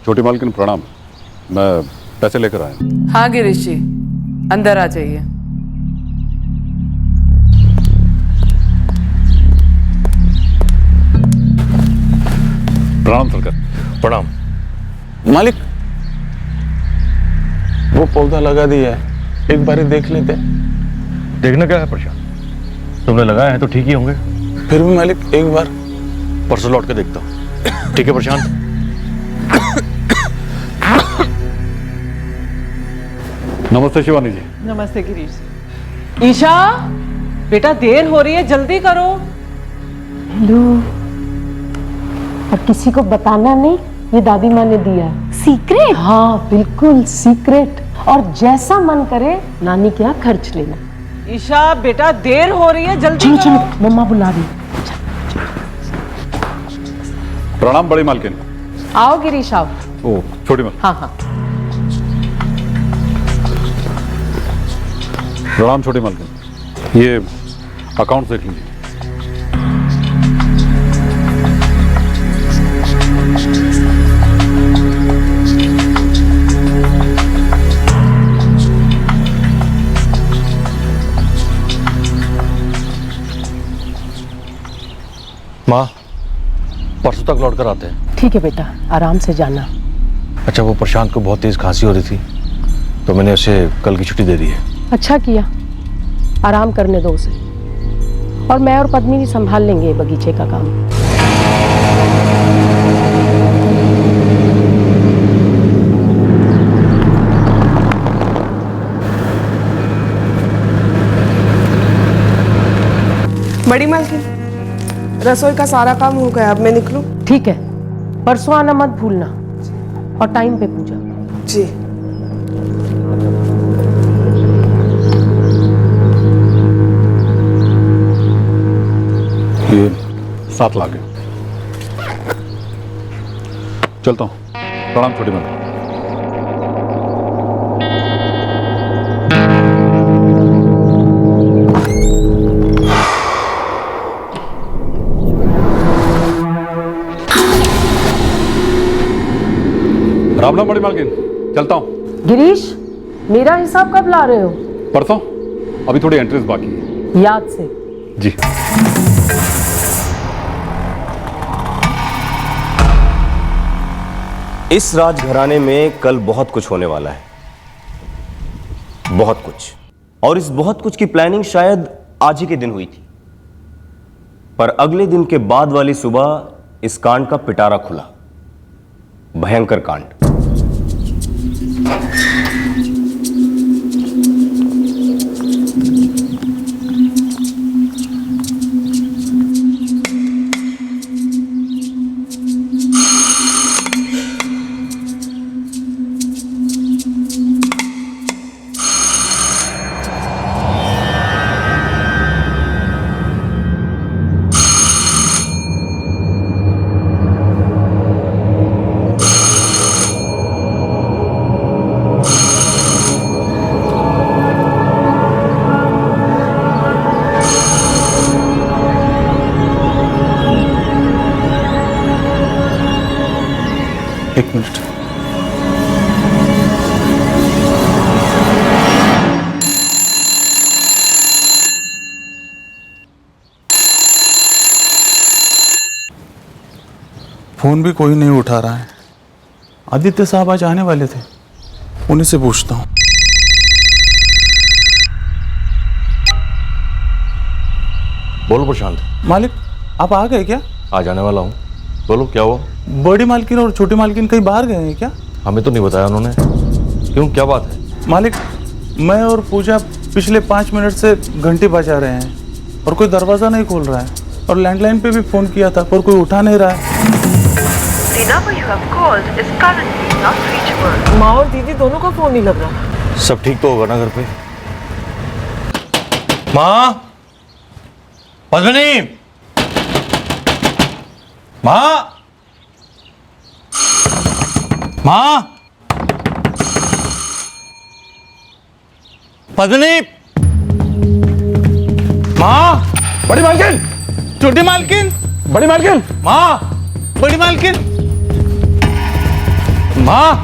छोटी मालकिन प्रणाम, मैं पैसे लेकर आया। हाँ गिरीश जी, अंदर आ जाइए। प्रणाम सरकार। प्रणाम। मालिक, वो पौधा लगा दिया है, एक बार देख लेते। देखना क्या है प्रशांत, तुमने लगाया है तो ठीक ही होंगे। फिर भी मालिक एक बार। परसों लौट के देखता हूँ। ठीक है प्रशांत। नमस्ते शिवानी जी। नमस्ते गिरीश। ईशा बेटा, देर हो रही है, जल्दी करो। हेलो। और किसी को बताना नहीं, ये दादी माँ ने दिया है। सीक्रेट? हाँ बिल्कुल सीक्रेट। और जैसा मन करे नानी के यहाँ खर्च लेना। ईशा बेटा, देर हो रही है, जल्दी चलो करो। चलो, मम्मा बुला रही। प्रणाम बड़ी मालकिन। आओ गिरीश आओ। ओ छोटी मालकिन। हाँ हाँ। प्रणाम छोटी मालकिन, ये अकाउंट देख लीजिए। माँ, परसों तक लौट कर आते हैं। ठीक है बेटा, आराम से जाना। अच्छा, वो प्रशांत को बहुत तेज खांसी हो रही थी तो मैंने उसे कल की छुट्टी दे दी है। अच्छा किया, आराम करने दो उसे। और मैं और पद्मिनी संभाल लेंगे बगीचे का काम। बड़ी मालकिन, रसोई का सारा काम हो गया, अब मैं निकलूं? ठीक है, परसों आना मत भूलना और टाइम पे पूजा। जी। ये 7 लाख है। चलता हूँ। प्रणाम छोटी मालकिन। राम राम बड़ी मालकिन, चलता हूँ। गिरीश, मेरा हिसाब कब ला रहे हो? परसों, अभी थोड़ी एंट्रीज बाकी है। याद से। जी। इस राजघराने में कल बहुत कुछ होने वाला है, बहुत कुछ। और इस बहुत कुछ की प्लानिंग शायद आज ही के दिन हुई थी, पर अगले दिन के बाद वाली सुबह इस कांड का पिटारा खुला। भयंकर कांड। एक मिनट। फोन भी कोई नहीं उठा रहा है। आदित्य साहब आज आने वाले थे, उन्हीं से पूछता हूँ। बोलो प्रशांत। मालिक, आप आ गए क्या? आ जाने वाला हूँ। बोलो क्या हुआ? बड़ी मालकिन और छोटी मालकिन कहीं बाहर गए हैं क्या? हमें तो नहीं बताया उन्होंने। क्यों, क्या बात है? मालिक, मैं और पूजा पिछले 5 मिनट से घंटी बजा रहे हैं और कोई दरवाजा नहीं खोल रहा है। और लैंडलाइन पे भी फोन किया था पर कोई उठा नहीं रहा है। The number you have called is currently not reachable. माँ और दीदी दोनों का फोन नहीं लग रहा। सब ठीक तो होगा ना घर पे? माँ, पद्मिनी, माँ, माँ, पद्मिनी, माँ, बड़ी मालकिन, छोटी मालकिन, बड़ी मालकिन, माँ, बड़ी मालकिन, माँ,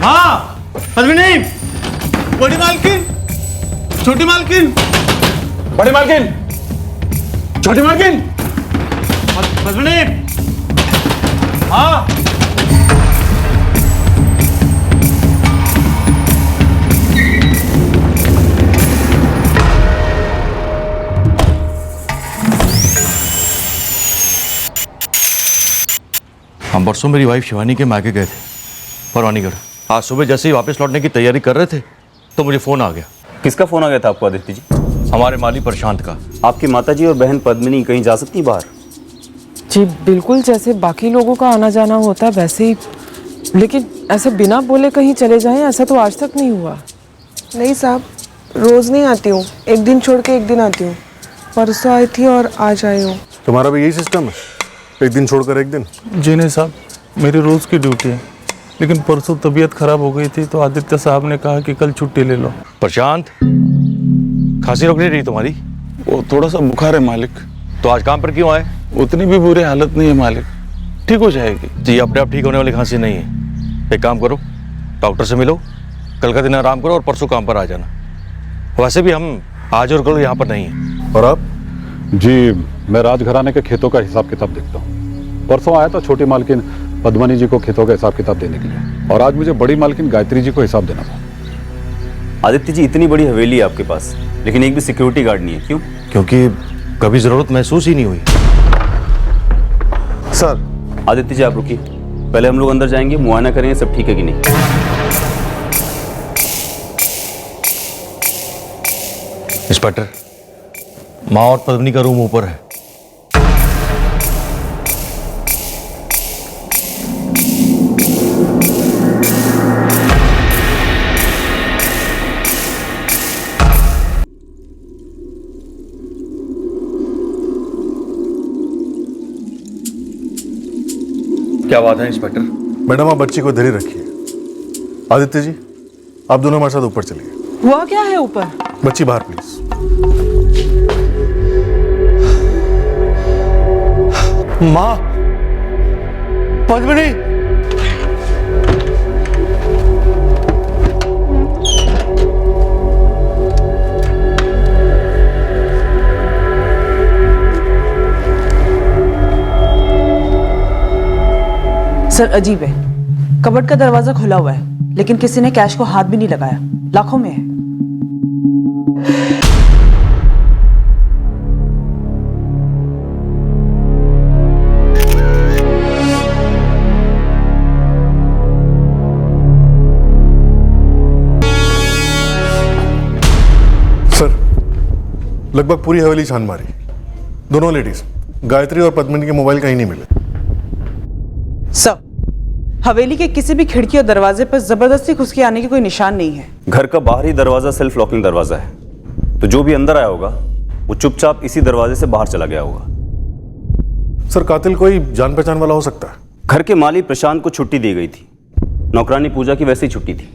हाँ पद्मिनी, बड़ी मालकिन, छोटी मालकिन, बड़ी मालकिन, छोटी मालकिन, पद्मिनी, हाँ। हम परसों मेरी वाइफ शिवानी के मायके गए थे परवानीगढ़। आज सुबह जैसे ही वापस लौटने की तैयारी कर रहे थे तो मुझे फोन आ गया। किसका फोन आ गया था आपको आदित्य जी? हमारे माली प्रशांत का। आपकी माताजी और बहन पद्मिनी कहीं जा सकती बाहर? जी बिल्कुल, जैसे बाकी लोगों का आना जाना होता है वैसे ही, लेकिन ऐसे बिना बोले कहीं चले जाएं ऐसा तो आज तक नहीं हुआ। नहीं साहब, रोज नहीं आती हूँ, एक दिन छोड़ के एक दिन आती हूँ। परसों आई थी और आज आई हूँ। तुम्हारा भी यही सिस्टम है, एक दिन छोड़कर एक दिन? जी नहीं साहब, मेरी रोज की ड्यूटी है, लेकिन परसों तबीयत खराब हो गई थी तो आदित्य साहब ने कहा कि कल छुट्टी ले लो। प्रशांत, खांसी रुक नहीं रही तुम्हारी? वो थोड़ा सा बुखार है मालिक। तो आज काम पर क्यों आए? उतनी भी बुरी हालत नहीं है मालिक, ठीक हो जाएगी। जी, अपने आप ठीक होने वाली खांसी नहीं है। एक काम करो, डॉक्टर से मिलो, कल का दिन आराम करो और परसों काम पर आ जाना। वैसे भी हम आज और कल यहाँ पर नहीं हैं। और आप? जी, मैं राजघराने के खेतों का हिसाब किताब देखता हूँ। परसों आया था छोटी मालकिन पद्मनी जी को खेतों का हिसाब किताब देने के लिए, और आज मुझे बड़ी मालकिन गायत्री जी को हिसाब देना था। आदित्य जी, इतनी बड़ी हवेली है आपके पास, लेकिन एक भी सिक्योरिटी गार्ड नहीं है, क्यों? क्योंकि कभी जरूरत महसूस ही नहीं हुई। सर। आदित्य जी आप रुकिए, पहले हम लोग अंदर जाएंगे, मुआयना करेंगे सब ठीक है कि नहीं। इंस्पेक्टर, माँ और पद्मिनी का रूम ऊपर है। क्या बात है इंस्पेक्टर? मैडम, आप बच्ची को इधर ही रखिए। आदित्य जी, आप दोनों हमारे साथ ऊपर चलिए। हुआ क्या है ऊपर? बच्ची बाहर प्लीज। माँ, पद्मिनी, सर अजीब है, कबर्ड का दरवाजा खुला हुआ है लेकिन किसी ने कैश को हाथ भी नहीं लगाया, लाखों में है। सर, लगभग पूरी हवेली छान मारी, दोनों लेडीज गायत्री और पद्मिनी के मोबाइल कहीं नहीं मिले। सब हवेली के किसी भी खिड़की और दरवाजे पर जबरदस्ती घुस के आने की कोई निशान नहीं है। घर का बाहरी दरवाजा सेल्फ लॉकिंग दरवाजा है, तो जो भी अंदर आया होगा वो चुपचाप इसी दरवाजे से बाहर चला गया होगा। सर, कातिल कोई जान पहचान वाला हो सकता है? घर के माली प्रशांत को छुट्टी दी गई थी, नौकरानी पूजा की वैसे ही छुट्टी थी,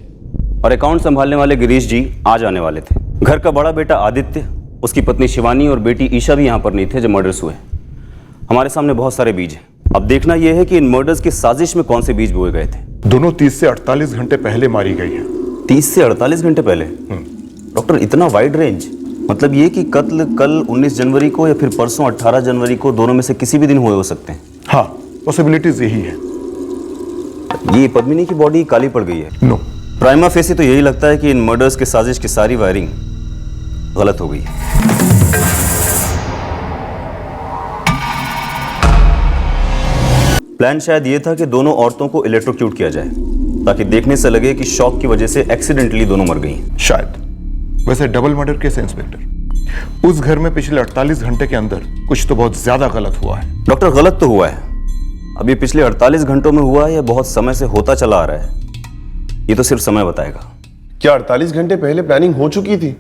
और अकाउंट संभालने वाले गिरीश जी आज आने वाले थे। घर का बड़ा बेटा आदित्य, उसकी पत्नी शिवानी और बेटी ईशा भी यहाँ पर नहीं थे जब मर्डर्स हुए। हमारे सामने बहुत सारे बीज हैं, अब देखना यह है कि इन मर्डर्स की साजिश में कौन से बीज बोए गए थे। दोनों 30 से 48 घंटे पहले मारी गई है। 30 से 48 घंटे पहले? डॉक्टर, इतना वाइड रेंज, मतलब ये कि कत्ल कल 19 जनवरी को या फिर परसों 18 जनवरी को, दोनों में से किसी भी दिन हुए हो सकते हैं। हाँ, पॉसिबिलिटीज यही है। ये पद्मिनी की बॉडी काली पड़ गई है। नो, प्राइमा फेसी तो यही लगता है कि इन मर्डर्स के साजिश की सारी वायरिंग गलत हो गई है। प्लान शायद ये था कि दोनों औरतों को इलेक्ट्रोक्यूट किया जाए ताकि देखने से लगे कि शॉक की वजह से एक्सीडेंटली दोनों मर गई। शायद। वैसे डबल मर्डर केस है इंस्पेक्टर, उस घर में पिछले 48 घंटे के अंदर कुछ तो बहुत ज्यादा गलत हुआ है। डॉक्टर, गलत तो हुआ है, अब ये पिछले 48 घंटों में हुआ है या बहुत समय से होता चला आ रहा है, ये तो सिर्फ समय बताएगा। क्या 48 घंटे पहले प्लानिंग हो चुकी थी?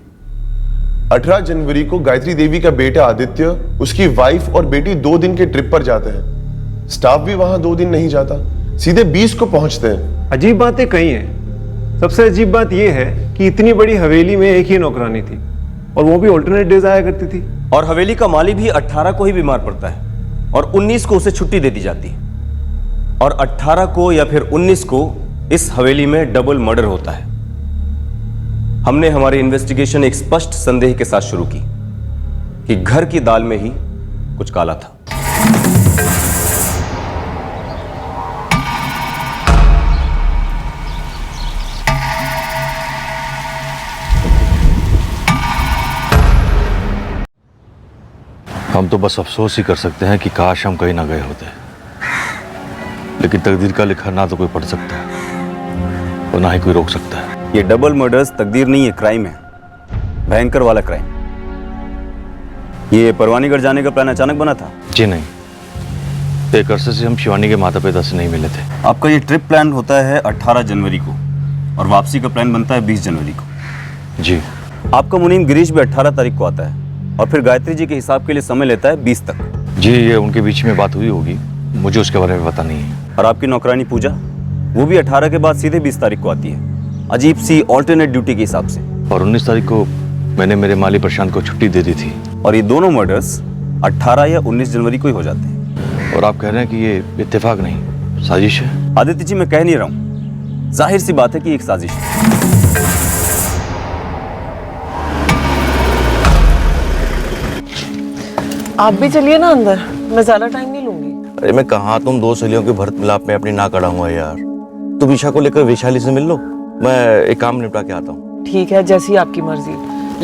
18 जनवरी को गायत्री देवी का बेटा आदित्य, उसकी वाइफ और बेटी 2 दिन के ट्रिप पर जाते हैं। स्टाफ भी वहां 2 दिन नहीं जाता, सीधे 20 को पहुंचते हैं। अजीब बातें कई हैं। सबसे अजीब बात यह है कि इतनी बड़ी हवेली में एक ही नौकरानी थी और वो भी ऑल्टरनेट डेज आया करती थी। और हवेली का माली भी 18 को ही बीमार पड़ता है, और 19 को उसे छुट्टी दे दी जाती और 18 को या फिर 19 को इस हवेली में डबल मर्डर होता है। हमने हमारी इन्वेस्टिगेशन एक स्पष्ट संदेह के साथ शुरू की कि घर की दाल में ही कुछ काला था। हम तो बस अफसोस ही कर सकते हैं कि काश हम कहीं ना गए होते, लेकिन तकदीर का लिखा ना तो कोई पढ़ सकता है और ना ही कोई रोक सकता है। ये डबल मर्डर्स तकदीर नहीं, ये क्राइम है, भयंकर वाला क्राइम। ये परवानीगढ़ जाने का प्लान अचानक बना था? जी नहीं, एक अरसे से हम शिवानी के माता पिता से नहीं मिले थे। आपका ये ट्रिप प्लान होता है 18 जनवरी को और वापसी का प्लान बनता है 20 जनवरी को। जी। आपका मुनीम गिरीश भी 18 तारीख को आता है और फिर गायत्री जी के हिसाब के लिए समय लेता है 20 तक। जी, ये उनके बीच में बात हुई होगी, मुझे उसके बारे में पता नहीं है। और आपकी नौकरानी पूजा, वो भी 18 के बाद सीधे 20 तारीख को आती है, अजीब सी ऑल्टरनेट ड्यूटी के हिसाब से। और 19 तारीख को मैंने मेरे माली प्रशांत को छुट्टी दे दी थी। और ये दोनों मर्डर्स 18 या 19 जनवरी को ही हो जाते हैं। और आप कह रहे हैं कि ये इत्तेफाक नहीं, साजिश है? आदित्य जी, मैं कह नहीं रहा हूँ, जाहिर सी बात है कि एक साजिश है। आप भी चलिए ना अंदर, मैं ज्यादा टाइम नहीं लूंगी। अरे मैं कहाँ, तुम दो सहेलियों के भरत मिलाप में अपनी नाक अड़ा हुआ यार। तुम ईशा को लेकर वैशाली से मिल लो, मैं एक काम निपटा के आता हूँ। ठीक है, जैसी आपकी मर्जी,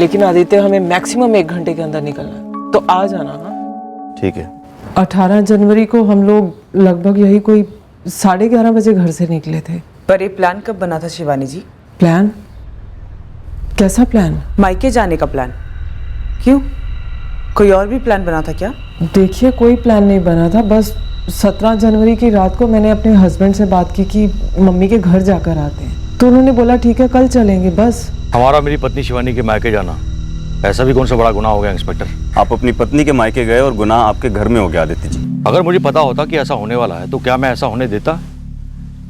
लेकिन आदित्य हमें मैक्सिमम 1 घंटे के अंदर निकलना है, तो आ जाना। हाँ ठीक है। 18 जनवरी को हम लोग लगभग यही कोई 11:30 बजे घर से निकले थे। पर ये प्लान कब बना था शिवानी जी? प्लान? कैसा प्लान? मायके जाने का प्लान। क्यों, कोई और भी प्लान बना था क्या? देखिए, कोई प्लान नहीं बना था, बस 17 जनवरी की रात को मैंने अपने हस्बैंड से बात की कि मम्मी के घर जाकर आते हैं, तो उन्होंने बोला ठीक है कल चलेंगे। बस हमारा मेरी पत्नी शिवानी के मायके जाना, ऐसा भी कौन सा बड़ा गुनाह हो गया इंस्पेक्टर? आप अपनी पत्नी के मायके गए और गुनाह आपके घर में हो गया आदित्य जी। अगर मुझे पता होता कि ऐसा होने वाला है तो क्या मैं ऐसा होने देता?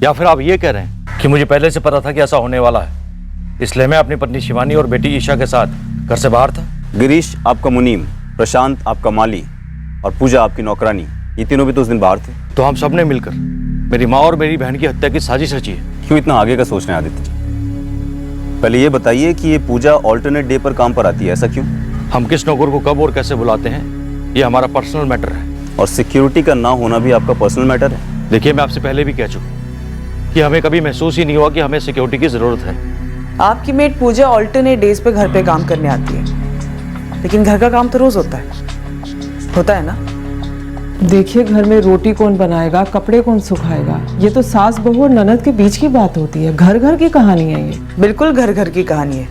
या फिर आप ये कह रहे हैं कि मुझे पहले से पता था कि ऐसा होने वाला है, इसलिए मैं अपनी पत्नी शिवानी और बेटी ईशा के साथ घर से बाहर था? गिरीश आपका मुनीम, प्रशांत आपका माली और पूजा आपकी नौकरानी, ये तीनों भी तो उस दिन बाहर थे। तो हम सब ने मिलकर मेरी माँ और मेरी बहन की हत्या की साजिश रची है। क्यों इतना आगे का सोच रहे हैं आदित्य जी? पहले ये बताइए कि ये पूजा ऑल्टरनेट डे पर काम पर आती है, ऐसा क्यों? हम किस नौकर को कब और कैसे बुलाते हैं, ये हमारा पर्सनल मैटर है। और सिक्योरिटी का ना होना भी आपका पर्सनल मैटर है? देखिए, मैं आपसे पहले भी कह चुका कि हमें कभी महसूस ही नहीं हुआ कि हमें सिक्योरिटी की जरूरत है। आपकी मेड पूजा ऑल्टरनेट डेज पे घर पे काम करने आती है, लेकिन घर का काम तो रोज होता है ना? देखिए, घर में रोटी कौन बनाएगा, कपड़े कौन सुखाएगा, ये तो सास बहू और ननद के बीच की बात होती है। घर घर की कहानी है ये। बिल्कुल घर घर की कहानी है,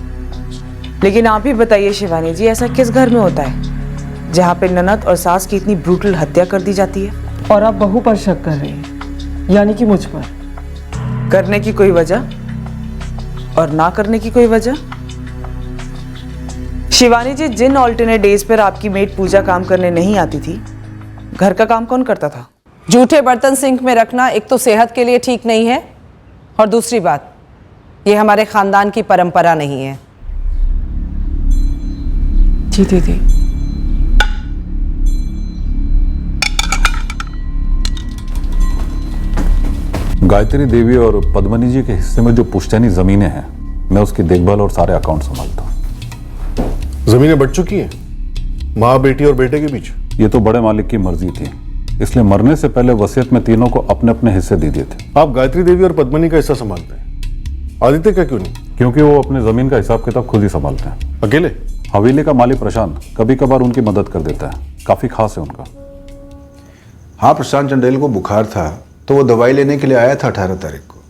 लेकिन आप ही बताइए शिवानी जी, ऐसा किस घर में होता है जहाँ पे ननद और सास की इतनी ब्रूटल हत्या कर दी जाती है? और आप बहू पर शक कर रही हैं, यानी कि मुझ पर? करने की कोई वजह और ना करने की कोई वजह? शिवानी जी, जिन ऑल्टरनेट डेज पर आपकी मेड पूजा काम करने नहीं आती थी, घर का काम कौन करता था? जूठे बर्तन सिंक में रखना एक तो सेहत के लिए ठीक नहीं है, और दूसरी बात, ये हमारे खानदान की परंपरा नहीं है। जी दीदी। गायत्री देवी और पद्मनी जी के हिस्से में जो पुश्तैनी जमीनें हैं, मैं उसकी देखभाल और सारे अकाउंट संभालता हूँ। जमीनें बढ़ चुकी हैं माँ, बेटी और बेटे के बीच। ये तो बड़े मालिक की मर्जी थी, इसलिए मरने से पहले वसीयत में तीनों को अपने अपने हिस्से दे दिए थे। आप गायत्री देवी और पद्मनी का हिस्सा संभालते हैं, आदित्य का क्यों नहीं? क्योंकि वो अपने जमीन का हिसाब किताब खुद ही संभालते हैं। अकेले? हवेली का माली प्रशांत कभी कभार उनकी मदद कर देता है, काफी खास है उनका। हाँ, प्रशांत चंडेल को बुखार था तो वो दवाई लेने के लिए आया था 18 तारीख को।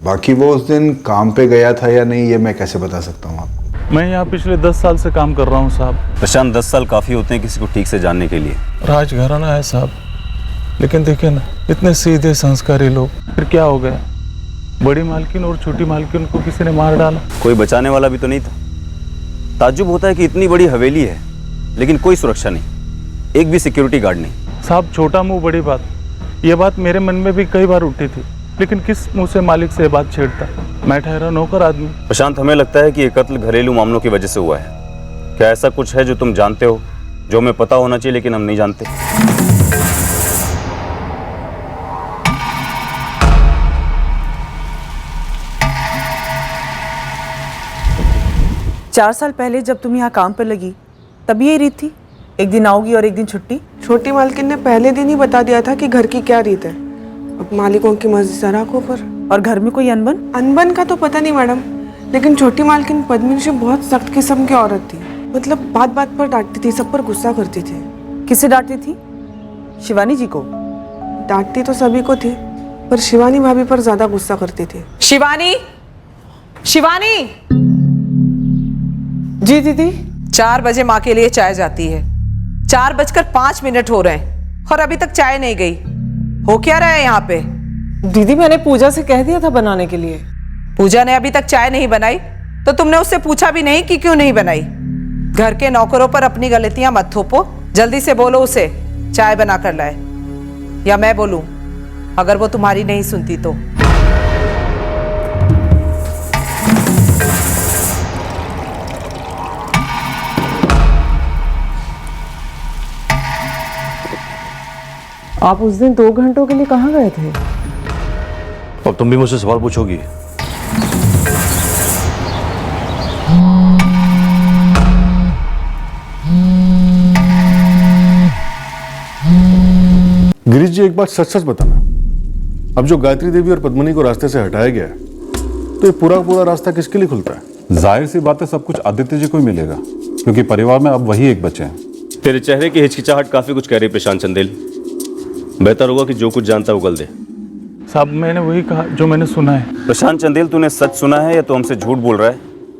बाकी वो उस दिन काम पे गया था या नहीं, ये मैं कैसे बता सकता हूँ आपको? मैं यहाँ पिछले 10 साल से काम कर रहा हूँ साहब। प्रशांत, 10 साल काफ़ी होते हैं किसी को ठीक से जानने के लिए। राजघराना है साहब, लेकिन देखिए ना, इतने सीधे संस्कारी लोग, फिर क्या हो गया? बड़ी मालकिन और छोटी मालकिन को किसी ने मार डाला। कोई बचाने वाला भी तो नहीं था। ताज्जुब होता है कि इतनी बड़ी हवेली है लेकिन कोई सुरक्षा नहीं, एक भी सिक्योरिटी गार्ड नहीं। साहब, छोटा मुंह बड़ी बात, ये बात मेरे मन में भी कई बार उठी थी, लेकिन किस मुंह से मालिक से बात छेड़ता? मैं ठहरा नौकर आदमी। प्रशांत, हमें लगता है कि ये कत्ल घरेलू मामलों की वजह से हुआ है। क्या ऐसा कुछ है जो तुम जानते हो, जो हमें पता होना चाहिए लेकिन हम नहीं जानते? 4 साल पहले जब तुम यहाँ काम पर लगी तब यही रीत थी, एक दिन आओगी और एक दिन छुट्टी? छोटी मालकिन ने पहले दिन ही बता दिया था कि घर की क्या रीत है। अब मालिकों की मर्जी सर आंखों पर। और घर में कोई अनबन? अनबन का तो पता नहीं मैडम, लेकिन छोटी मालकिन पद्मिनी से बहुत सख्त किस्म की औरत थी। मतलब बात बात पर डांटती थी, सब पर गुस्सा करती थी। किसे डांटती थी? शिवानी जी को? डांटती तो सभी को थी, पर शिवानी भाभी पर ज्यादा गुस्सा करती थी। शिवानी, शिवानी। जी दीदी। 4 बजे माँ के लिए चाय जाती है, 4:05 हो रहे हैं और अभी तक चाय नहीं गई। हो क्या रहा है यहाँ पे? दीदी मैंने पूजा से कह दिया था बनाने के लिए। पूजा ने अभी तक चाय नहीं बनाई तो तुमने उससे पूछा भी नहीं कि क्यों नहीं बनाई? घर के नौकरों पर अपनी गलतियां मत थोपो, जल्दी से बोलो उसे चाय बना कर लाए, या मैं बोलूं अगर वो तुम्हारी नहीं सुनती तो। आप उस दिन 2 घंटों के लिए कहाँ गए थे? अब तुम भी मुझसे सवाल पूछोगी? गिरीश जी, एक बात सच सच बताना, अब जो गायत्री देवी और पद्मिनी को रास्ते से हटाया गया है, तो ये पूरा पूरा रास्ता किसके लिए खुलता है? जाहिर सी बात है सब कुछ आदित्य जी को ही मिलेगा, क्योंकि परिवार में अब वही एक बच्चे हैं। तेरे चेहरे की हिचकिचाहट काफी कुछ कह रही प्रशांत चंदेल। बेहतर होगा कि जो कुछ जानता है उगल दे। साहब मैंने वही कहा जो मैंने सुना है। प्रशांत चंदेल, तूने सच सुना है या तो हमसे झूठ बोल रहा है,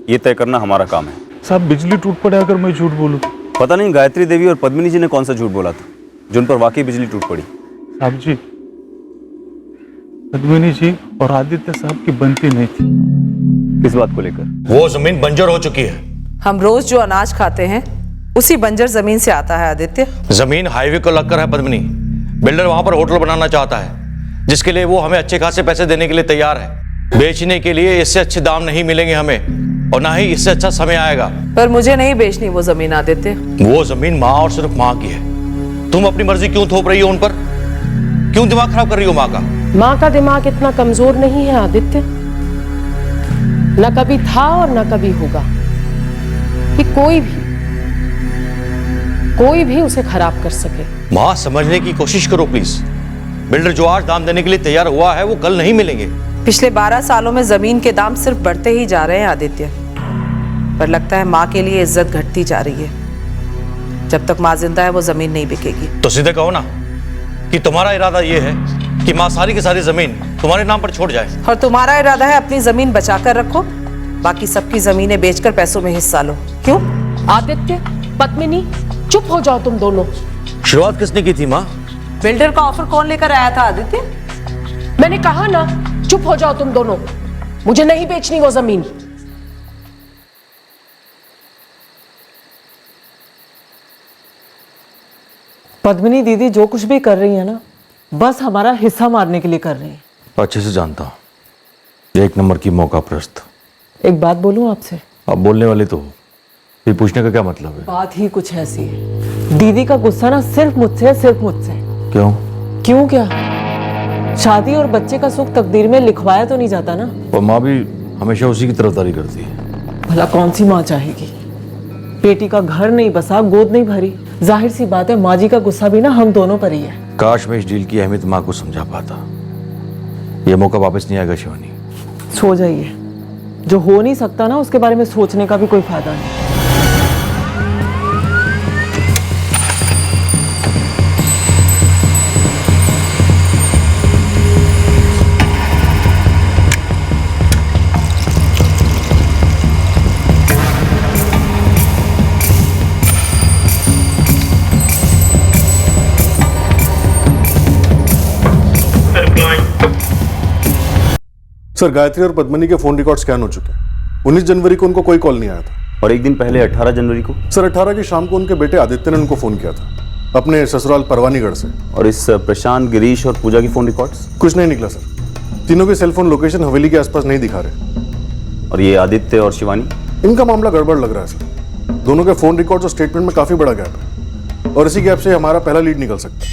ये तय करना हमारा काम है। साहब बिजली टूट पड़े अगर मैं झूठ बोलूं? पता नहीं गायत्री देवी और पद्मिनी जी ने कौन सा झूठ बोला था जिन पर वाकई बिजली टूट पड़ी। साहब जी, पद्मिनी जी और आदित्य साहब की बनती नहीं थी। किस बात को लेकर? वो जमीन बंजर हो चुकी है। हम रोज जो अनाज खाते हैं उसी बंजर जमीन से आता है आदित्य। जमीन हाईवे को लगकर है पद्मिनी। बिल्डर वहां पर होटल बनाना चाहता है, जिसके लिए वो हमें अच्छे खासे पैसे देने के लिए तैयार है। बेचने के लिए इससे अच्छे दाम नहीं मिलेंगे हमें, और ना ही इससे अच्छा समय आएगा। पर मुझे नहीं बेचनी वो जमीन आदित्य। वो जमीन माँ और सिर्फ माँ की है। तुम अपनी मर्जी क्यों थोप रही हो उन पर? क्यों दिमाग खराब कर रही हो माँ का? माँ का दिमाग इतना कमजोर नहीं है आदित्य, न कभी था और न कभी होगा कि कोई भी उसे खराब कर सके। माँ, समझने की कोशिश करो प्लीज। बिल्डर जो आज दाम देने के लिए तैयार हुआ है वो कल नहीं मिलेंगे। पिछले 12 सालों में जमीन के दाम सिर्फ बढ़ते ही जा रहे हैं आदित्य, पर लगता है माँ के लिए इज्जत घटती जा रही है। जब तक माँ जिंदा है वो जमीन नहीं बिकेगी। तो सीधे कहो ना कि तुम्हारा इरादा ये है कि माँ सारी की सारी जमीन तुम्हारे नाम पर छोड़ जाए। और तुम्हारा इरादा है अपनी जमीन बचाकर रखो, बाकी सबकी जमीनें बेचकर पैसों में हिस्सा लो। क्यों? आदित्य, पद्मिनी, चुप हो जाओ तुम दोनों। शुरुआत किसने की थी माँ? बिल्डर का ऑफर कौन लेकर आया था आदित्य? मैंने कहा ना, चुप हो जाओ तुम दोनों। मुझे नहीं बेचनी वो जमीन। पद्मिनी दीदी जो कुछ भी कर रही है ना, बस हमारा हिस्सा मारने के लिए कर रही है। अच्छे से जानता हूँ, 1 नंबर की मौका प्रस्त। एक बात बोलूं आपसे? अब बोलने वाले तो हो, फिर पूछने का क्या मतलब है? बात ही कुछ ऐसी है, दीदी का गुस्सा ना सिर्फ मुझसे है, सिर्फ मुझसे। क्यों? क्यों क्या? शादी और बच्चे का सुख तकदीर में लिखवाया तो नहीं जाता ना। और माँ भी हमेशा उसी की तरफदारी करती है। भला कौन सी माँ चाहेगी? बेटी का घर नहीं बसा, गोद नहीं भरी, जाहिर सी बात है माँ जी का गुस्सा भी ना हम दोनों पर ही है। काश मैं इस डील की अहमियत माँ को समझा पाता। ये मौका वापस नहीं आएगा शिवानी। सो जाइए, जो हो नहीं सकता ना उसके बारे में सोचने का भी कोई फायदा नहीं। सर, गायत्री और पद्मिनी के फोन रिकॉर्ड स्कैन हो चुके हैं। 19 जनवरी को उनको कोई कॉल नहीं आया था। और एक दिन पहले 18 जनवरी को? सर, 18 की शाम को उनके बेटे आदित्य ने उनको फोन किया था अपने ससुराल परवानीगढ़ से। और इस प्रशांत, गिरीश और पूजा की फोन रिकॉर्ड्स? कुछ नहीं निकला सर। तीनों के सेलफोन लोकेशन हवेली के आसपास नहीं दिखा रहे। और ये आदित्य और शिवानी? इनका मामला गड़बड़ लग रहा है सर। दोनों के फोन रिकॉर्ड और स्टेटमेंट में काफी बड़ा गैप है, और इसी गैप से हमारा पहला लीड निकल सकता है।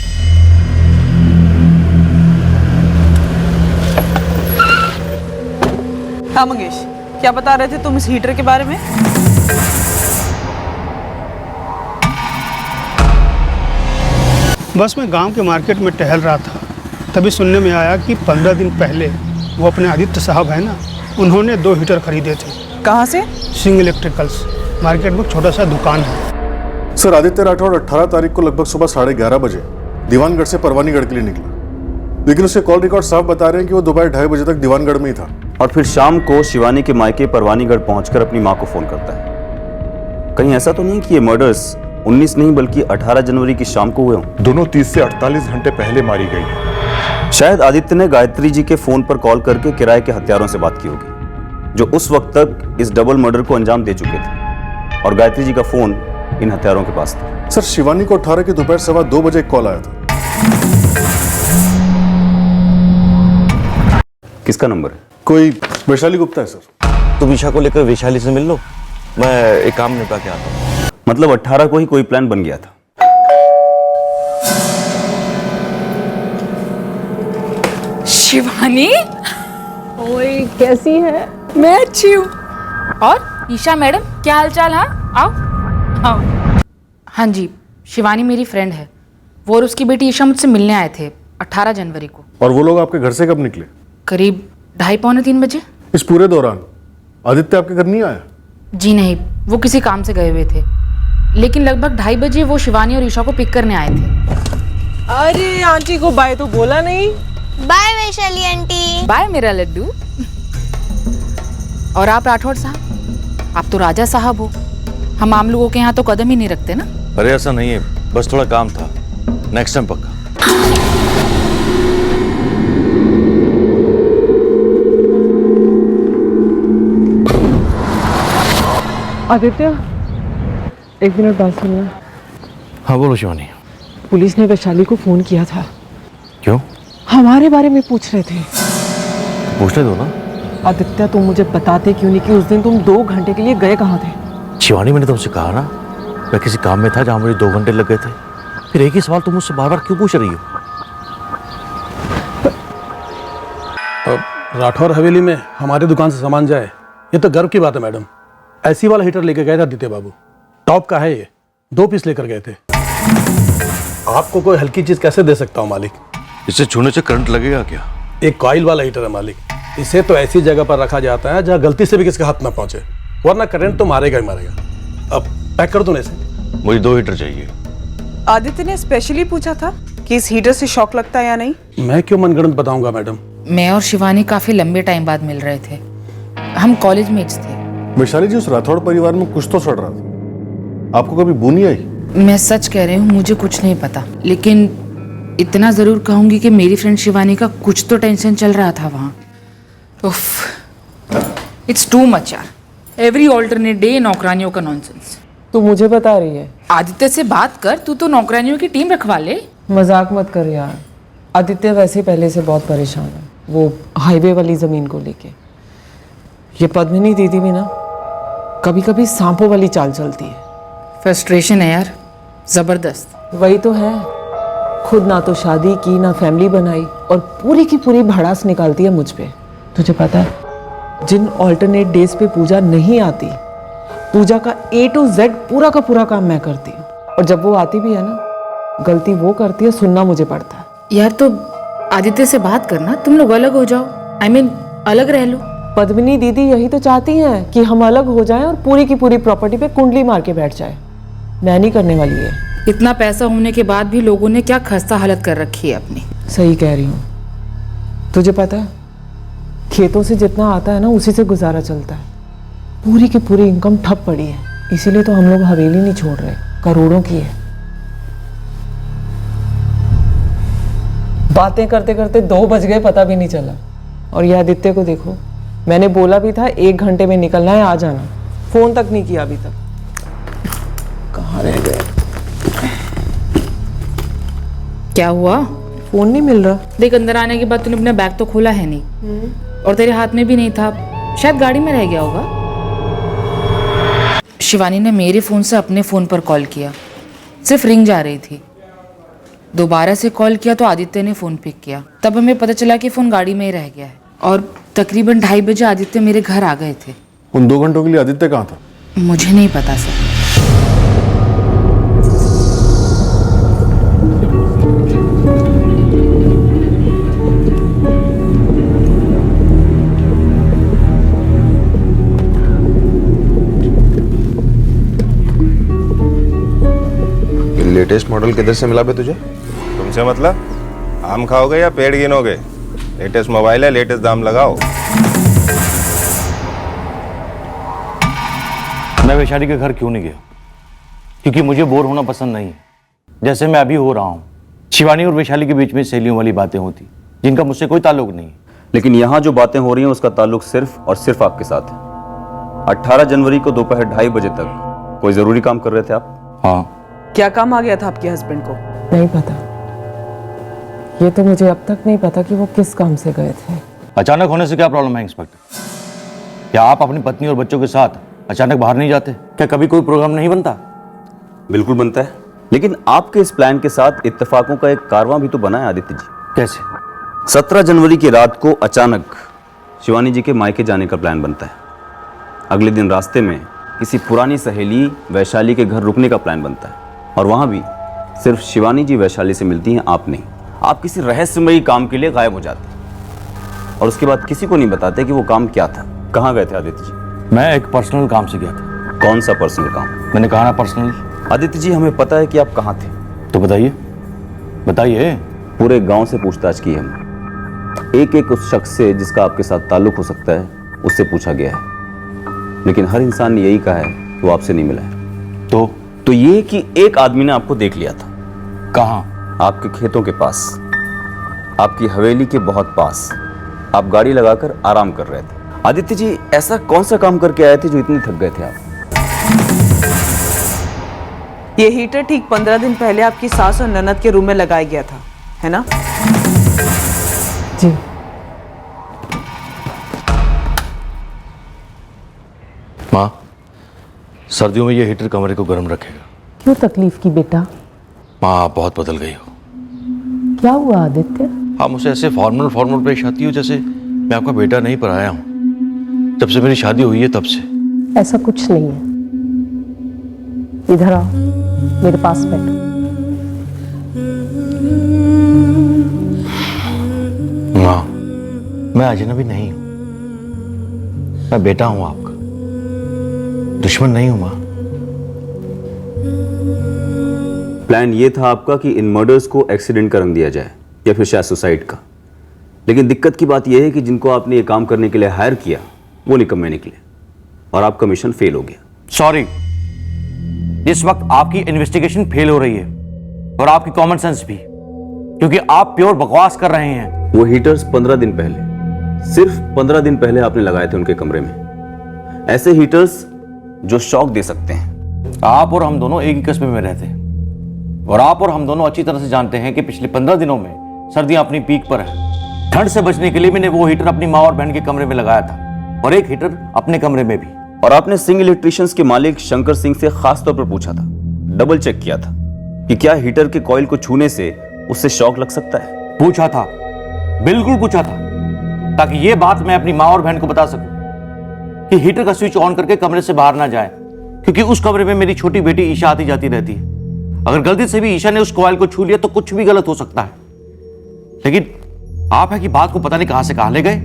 हाँ मंगेश, क्या बता रहे थे तुम इस हीटर के बारे में? बस मैं गांव के मार्केट में टहल रहा था, तभी सुनने में आया कि 15 दिन पहले वो अपने आदित्य साहब है ना, उन्होंने 2 हीटर खरीदे थे। कहाँ से? सिंह इलेक्ट्रिकल्स। मार्केट में छोटा सा दुकान है। सर, आदित्य राठौड़ 18 तारीख को लगभग सुबह 11:30 बजे दीवानगढ़ से परवानीगढ़ के लिए निकला, लेकिन उसके कॉल रिकॉर्ड साफ बता रहे हैं कि वो दोपहर 2:30 बजे तक दीवानगढ़ में ही था। और फिर शाम को शिवानी के मायके परवानीगढ़ पहुंचकर अपनी मां को फोन करता है। कहीं ऐसा तो नहीं कि ये मर्डर्स 19 नहीं बल्कि 18 जनवरी की शाम को हुए हों? दोनों 30 से 48 घंटे पहले मारी गई है। शायद आदित्य ने गायत्री जी के फोन पर कॉल करके किराए के हत्यारों से बात की होगी, जो उस वक्त तक इस डबल मर्डर को अंजाम दे चुके थे, और गायत्री जी का फोन इन हत्यारों के पास था। सर, शिवानी को 18 की दोपहर 2:15 बजे एक कॉल आया था। किसका नंबर है? कोई वैशाली गुप्ता है सर। तुम ईशा को लेकर वैशाली से मिल लो, मैं एक काम निपटा के आता हूँ। मतलब 18 को ही कोई प्लान बन गया था। शिवानी, ओए कैसी है? मैं अच्छी हूँ। और ईशा मैडम, क्या हालचाल? हाँ, आओ आओ। हाँ जी, शिवानी मेरी फ्रेंड है। वो और उसकी बेटी ईशा मुझसे मिलने आए थे 18 जनवरी को। और वो लोग आपके घर से कब निकले? करीब 2:30-3 बजे। इस पूरे दौरान आदित्य आपके घर नहीं आया? जी नहीं, वो किसी काम से गए हुए थे, लेकिन लगभग 2:30 बजे वो शिवानी और ईशा को पिक करने आए थे। अरे आंटी को बाय तो बोला नहीं। Bye Vaishali aunty. बाय मेरा लड्डू। और आप राठौड़ साहब, आप तो राजा साहब हो, हम आम लोगों के यहाँ तो कदम ही नहीं रखते ना। अरे ऐसा नहीं है, बस थोड़ा काम था, नेक्स्ट टाइम पक्का। आदित्य, एक मिनट बात सुनना। हाँ बोलो शिवानी। पुलिस ने वैशाली को फोन किया था। क्यों? हमारे बारे में पूछ रहे थे। पूछने दो ना। आदित्य, तुम मुझे बताते क्यों नहीं कि उस दिन तुम 2 घंटे के लिए गए कहाँ थे? शिवानी, मैंने तुमसे कहा ना, मैं किसी काम में था जहाँ मुझे 2 घंटे लग गए थे। फिर एक ही सवाल तुम मुझसे बार बार क्यों पूछ रही हो? राठौर हवेली में हमारे दुकान से सामान जाए, ये तो गर्व की बात है मैडम। ऐसी वाला हीटर लेकर गए थे आदित्य बाबू, टॉप का है ये, 2 पीस लेकर गए थे। आपको कोई हल्की चीज कैसे दे सकता हूँ मालिक? इसे छूने से करंट लगेगा क्या? एक कॉइल वाला हीटर है मालिक, इसे तो ऐसी जगह पर रखा जाता है जहाँ गलती से भी किसके हाथ ना पहुंचे, वरना करंट तो मारेगा ही मारेगा। अब पैक कर दूं इसे? मुझे 2 हीटर चाहिए। आदित्य ने स्पेशली पूछा था कि इस हीटर से शॉक लगता है या नहीं। मैं क्यों मनगढ़ंत बताऊंगा मैडम? मैं और शिवानी काफी लंबे टाइम बाद मिल रहे थे, हम कॉलेज मेट्स थे। वैशाली जी, उस राठौड़ परिवार में कुछ तो सड़ रहा था, आपको कभी बू नहीं आई? मैं सच कह रही हूँ, मुझे कुछ नहीं पता, लेकिन इतना जरूर कहूंगी कि मेरी फ्रेंड शिवानी का कुछ तो टेंशन चल रहा था वहाँ। उफ, इट्स टू मच यार। एवरी ऑल्टरनेट डे नौकरानियों का नॉनसेंस। तू मुझे बता रही है? आदित्य से बात कर, तू तो नौकरानियों की टीम रखवा ले। मजाक मत कर यार। आदित्य वैसे पहले से बहुत परेशान है, वो हाईवे वाली जमीन को लेके। ये पद्मिनी दीदी भी ना कभी कभी सांपों वाली चाल चलती है। फ्रस्ट्रेशन है यार, जबरदस्त। वही तो है, खुद ना तो शादी की ना फैमिली बनाई, और पूरी की पूरी भड़ास निकालती है मुझ पे। तुझे पता है, जिन ऑल्टरनेट डेज पे पूजा नहीं आती, पूजा का A to Z पूरा का पूरा काम मैं करती हूँ, और जब वो आती भी है ना, गलती वो करती है, सुनना मुझे पड़ता है। यार तो आदित्य से बात करना, तुम लोग अलग हो जाओ, I mean, अलग रह लो। पद्मिनी दीदी यही तो चाहती हैं कि हम अलग हो जाएं और पूरी की पूरी प्रॉपर्टी पे कुंडली मार के बैठ जाए। मैं नहीं करने वाली है। इतना पैसा होने के बाद भी लोगों ने क्या खस्ता हालत कर रखी है अपनी। सही कह रही हूँ। तुझे पता है, खेतों से जितना आता है ना, उसी से गुजारा चलता है। पूरी की पूरी इनकम ठप पड़ी है, इसीलिए तो हम लोग हवेली नहीं छोड़ रहे, करोड़ों की है। बातें करते करते 2 बज गए, पता भी नहीं चला। और ये आदित्य को देखो, मैंने बोला भी था 1 घंटे में निकलना है, आ जाना। फोन तक नहीं किया अभी तक। कहाँ रह गए? क्या हुआ? फोन नहीं मिल रहा। देख, अंदर आने के बाद तूने अपना बैग तो खोला है नहीं, और तेरे हाथ में भी नहीं था, शायद गाड़ी में रह गया होगा। शिवानी ने मेरे फोन से अपने फोन पर कॉल किया, सिर्फ रिंग जा रही थी। दोबारा से कॉल किया तो आदित्य ने फोन पिक किया, तब हमें पता चला कि फोन गाड़ी में ही रह गया है। और तकरीबन 2:30 बजे आदित्य मेरे घर आ गए थे। उन 2 घंटों के लिए आदित्य कहाँ था? मुझे नहीं पता सर। लेटेस्ट मॉडल किधर से मिला बे तुझे? तुमसे मतलब? आम खाओगे या पेड़ गिनोगे? लेटेस्ट मोबाइल है, लेटेस्ट दाम लगाओ। मैं वैशाली के घर क्यों नहीं गया? क्योंकि मुझे बोर होना पसंद नहीं है, जैसे मैं अभी हो रहा हूँ। शिवानी और वैशाली के बीच में सहेलियों वाली बातें होती जिनका मुझसे कोई ताल्लुक नहीं है। लेकिन यहाँ जो बातें हो रही हैं उसका ताल्लुक सिर्फ और सिर्फ आपके साथ है। 18 जनवरी को दोपहर 2:30 बजे तक कोई जरूरी काम कर रहे थे आप? हाँ। क्या काम आ गया था आपके हस्बैंड को? नहीं पता, ये तो मुझे अब तक नहीं पता कि वो किस काम से गए थे। अचानक होने से क्या प्रॉब्लम है इंस्पेक्टर? क्या आप अपनी पत्नी और बच्चों के साथ अचानक बाहर नहीं जाते? क्या कभी कोई प्रोग्राम नहीं बनता? बिल्कुल बनता है, लेकिन आपके इस प्लान के साथ इत्तेफाकों का एक कारवां भी तो बना है आदित्य जी। कैसे? 17 जनवरी की रात को अचानक शिवानी जी के मायके जाने का प्लान बनता है। अगले दिन रास्ते में किसी पुरानी सहेली वैशाली के घर रुकने का प्लान बनता है, और वहां भी सिर्फ शिवानी जी वैशाली से मिलती हैं, आप नहीं। आप किसी रहस्यमयी काम के लिए गायब हो जाते हैं और उसके बाद किसी को नहीं बताते कि वो काम क्या था। कहाँ गए थे आदित्य जी? मैं एक पर्सनल काम से गया था। कौन सा पर्सनल काम? मैंने कहा ना पर्सनल। आदित्य जी, हमें पता है कि आप कहाँ थे। तो बताइए, बताइए। पूरे गांव से पूछताछ की हमने, एक एक उस शख्स से जिसका आपके साथ ताल्लुक हो सकता है उससे पूछा गया है, लेकिन हर इंसान ने यही कहा है कि वो आपसे नहीं मिला है। तो ये कि एक आदमी ने आपको देख लिया था। कहाँ? आपके खेतों के पास, आपकी हवेली के बहुत पास। आप गाड़ी लगाकर आराम कर रहे थे। आदित्य जी, ऐसा कौन सा काम करके आए थे जो इतने थक गए थे आप? ये हीटर ठीक 15 दिन पहले आपकी सास और ननद के रूम में लगाया गया था, है ना? जी। माँ, सर्दियों में ये हीटर कमरे को गर्म रखेगा। क्यों तकलीफ की बेटा? माँ, आप बहुत बदल गई हो। क्या हुआ आदित्य? आप मुझसे ऐसे फॉर्मल पेश आती हो जैसे मैं आपका बेटा नहीं पर आया हूँ। जब से मेरी शादी हुई है तब से। ऐसा कुछ नहीं है, इधर आओ, मेरे पास बैठो। माँ, मैं अजनबी नहीं हूँ, मैं बेटा हूँ आपका, दुश्मन नहीं हूँ। माँ, प्लान ये था आपका कि इन मर्डर्स को एक्सीडेंट का रंग दिया जाए या फिर शायद सुसाइड का। लेकिन दिक्कत की बात यह है कि जिनको आपने ये काम करने के लिए हायर किया वो निकम्मे निकले और आपका मिशन फेल हो गया। सॉरी, इस वक्त आपकी इन्वेस्टिगेशन फेल हो रही है और आपकी कॉमन सेंस भी, क्योंकि आप प्योर बकवास कर रहे हैं। वो हीटर्स 15 दिन पहले, सिर्फ 15 दिन पहले आपने लगाए थे उनके कमरे में। ऐसे हीटर्स जो शॉक दे सकते हैं। आप और हम दोनों एक ही कस्बे में रहते हैं और आप और हम दोनों अच्छी तरह से जानते हैं कि पिछले 15 दिनों में सर्दियां अपनी पीक पर है। ठंड से बचने के लिए मैंने वो हीटर अपनी माँ और बहन के कमरे में लगाया था और एक हीटर अपने कमरे में भी। और आपने सिंह इलेक्ट्रिशियंस के मालिक शंकर सिंह से खास तौर पर पूछा था, डबल चेक किया था कि क्या हीटर के कॉइल को छूने से उससे शॉक लग सकता है। पूछा था, बिल्कुल पूछा था, ताकि ये बात मैं अपनी माँ और बहन को बता सकूं कि हीटर का स्विच ऑन करके कमरे से बाहर ना जाए, क्योंकि उस कमरे में मेरी छोटी बेटी ईशा आती जाती रहती है। अगर गलती से भी ईशा ने उस कॉइल को छू लिया तो कुछ भी गलत हो सकता है। लेकिन आप है कि बात को पता नहीं कहां से कहां ले गए।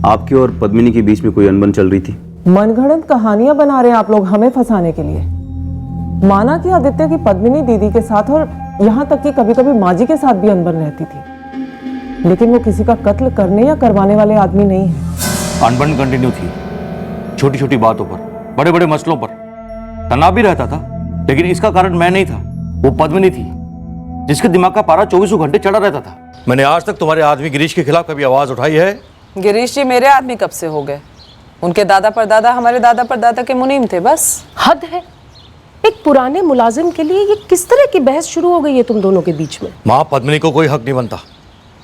आपके और पद्मिनी के बीच में कोई अनबन चल रही थी? मनगढ़ंत कहानियां बना रहे हैं आप लोग हमें फंसाने के लिए। माना कि आदित्य की पद्मिनी दीदी के साथ और यहाँ तक कि कभी कभी माँ जी के साथ भी अनबन रहती थी, लेकिन वो किसी का कत्ल करने या करवाने वाले आदमी नहीं है। अनबन कंटिन्यू थी, छोटी छोटी बातों पर, बड़े बड़े मसलों पर तनाव भी रहता था, लेकिन इसका कारण मैं नहीं था, वो पद्मिनी थी, जिसके दिमाग का पारा 24 घंटे चढ़ा रहता था। मैंने आज तक तुम्हारे आदमी गिरीश के खिलाफ कभी आवाज उठाई है? गिरीश जी मेरे आदमी कब से हो गए? उनके दादा परदादा हमारे दादा परदादा के मुनीम थे, बस। हद है, एक पुराने मुलाजिम के लिए ये किस तरह की बहस शुरू हो गई है तुम दोनों के बीच में? माँ, पद्मिनी को कोई हक नहीं बनता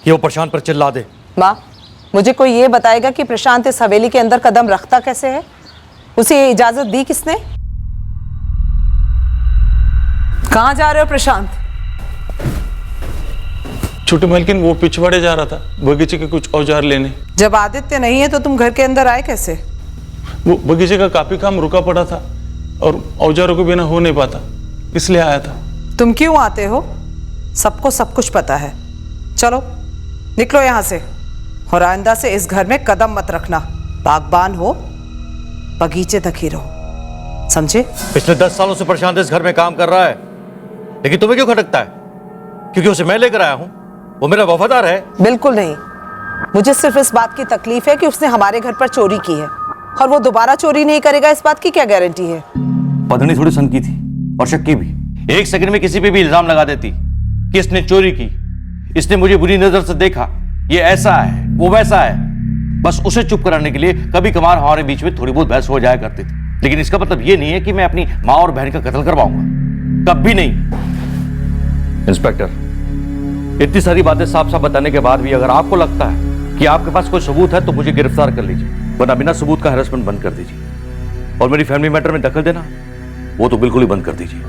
कि वो प्रशांत पर चिल्ला दे। माँ, मुझे कोई ये बताएगा कि प्रशांत इस हवेली के अंदर कदम रखता कैसे है? उसे इजाजत दी किसने? कहाँ जा रहे हो प्रशांत? छोटी मालकिन, वो पिछवाड़े जा रहा था बगीचे के कुछ औजार लेने। जब आदित्य नहीं है तो तुम घर के अंदर आए कैसे? वो बगीचे का काफी काम रुका पड़ा था, और औजारों के बिना हो नहीं पाता, इसलिए आया था। तुम क्यों आते हो? सबको सब कुछ पता है। चलो निकलो यहाँ से, और आइंदा से इस घर में कदम मत रखना। बागबान हो, बगीचे तक ही रहो, समझे? पिछले 10 सालों से प्रशांत इस घर में काम कर रहा है, लेकिन तुम्हें क्यों खटकता है? क्योंकि उसे मैं लेकर आया हूं, वो मेरा वफादार है। बिल्कुल नहीं। मुझे सिर्फ इस बात की तकलीफ है कि उसने हमारे घर पर चोरी की है, और वो दोबारा चोरी नहीं करेगा, इस बात की क्या गारंटी है? पत्नी थोड़ी सनकी थी और शक्की भी। एक सेकंड में किसी पे भी इल्जाम लगा देती कि इसने चोरी की, इसने मुझे बुरी नजर से देखा, ये ऐसा है वो वैसा है। बस उसे चुप कराने के लिए कभी कभार हमारे बीच में थोड़ी बहुत बहस हो जाया करती थी, लेकिन इसका मतलब ये नहीं है कि मैं अपनी माँ और बहन का कत्ल करवाऊंगा, कभी नहीं। इंस्पेक्टर, इतनी सारी बातें साफ साफ बताने के बाद भी अगर आपको लगता है कि आपके पास कोई सबूत है तो मुझे गिरफ्तार कर लीजिए, वरना बिना सबूत का हैरेसमेंट बंद कर दीजिए। और मेरी फैमिली मैटर में दखल देना वो तो बिल्कुल ही बंद कर दीजिए।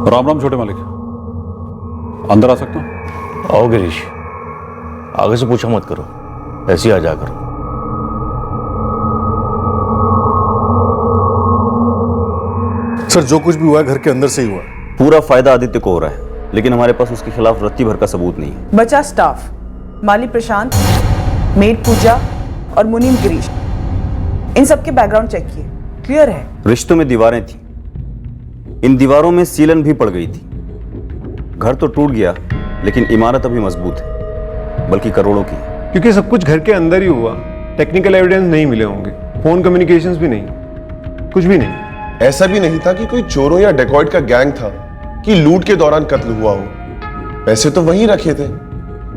राम राम छोटे मालिक, अंदर आ सकता हूं? आओ गिरीश, आगे से पूछा मत करो, ऐसे ही आ जा करो। सर जो कुछ भी हुआ है घर के अंदर से ही हुआ है। पूरा फायदा आदित्य को हो रहा है, लेकिन हमारे पास उसके खिलाफ रत्ती भर का सबूत नहीं है। बचा स्टाफ, माली प्रशांत, मेड पूजा और मुनीम गिरीश, इन सबके बैकग्राउंड चेक किए, क्लियर है। रिश्तों में दीवारें थी, इन दीवारों में सीलन भी पड़ गई थी। घर तो टूट गया, लेकिन इमारत अभी मजबूत है, बल्कि करोड़ों की। क्योंकि सब कुछ घर के अंदर ही हुआ, टेक्निकल एविडेंस नहीं मिले होंगे, फोन कम्युनिकेशंस भी नहीं, कुछ भी नहीं। ऐसा भी नहीं था कि कोई चोरों या डेकॉइट का गैंग था कि लूट के दौरान कत्ल हुआ हो। पैसे तो वहीं रखे थे,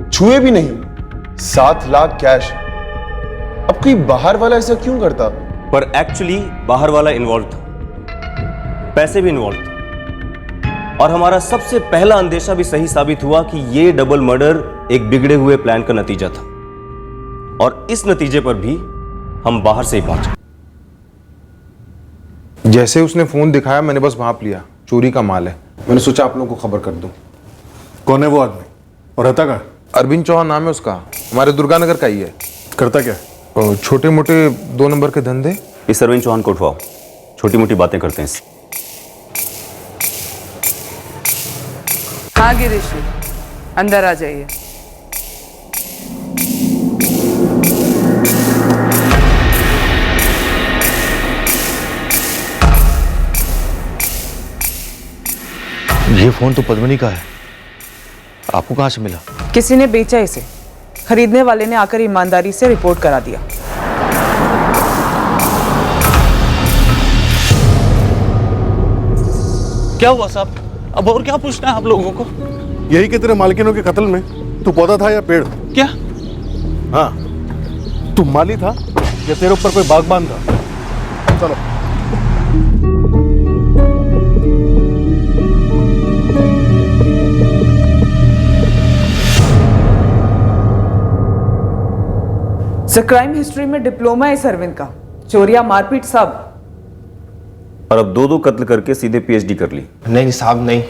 छुए भी नहीं। 7 लाख कैश। अब कोई बाहर वाला ऐसा क्यों करता? पर एक्चुअली बाहर वाला इन्वॉल्व था, पैसे भी इन्वॉल्व थे, और हमारा सबसे पहला अंदेशा भी सही साबित हुआ कि यह डबल मर्डर एक बिगड़े हुए प्लान का नतीजा था, और इस नतीजे पर भी हम बाहर से ही पहुंचे। जैसे उसने फोन दिखाया मैंने बस भांप लिया, चोरी का माल है। मैंने सोचा आप लोगों को खबर कर दूं। कौन है वो आदमी और रहता कहाँ? अरविंद चौहान नाम है उसका, हमारे दुर्गानगर का ही है। करता क्या? छोटे मोटे 2 नंबर के धंधे। इस अरविंद चौहान को उठवाओ, छोटी मोटी बातें करते हैं। हाँ गिरीश, अंदर आ जाइए। ये फोन तो पद्मिनी का है, आपको कहां से मिला? किसी ने बेचा इसे, खरीदने वाले ने आकर ईमानदारी से रिपोर्ट करा दिया। क्या हुआ साहब? अब और क्या पूछना है आप लोगों को? यही कि तेरे मालकिनों के कत्ल में तू पौधा था या पेड़? क्या? हाँ, तू माली था या तेरे ऊपर कोई बागबान था? चलो। क्राइम हिस्ट्री में डिप्लोमा है इस अरविंद का, चोरिया मारपीट सब। और अब 2 कत्ल करके सीधे पीएचडी कर ली। नहीं साहब नहीं,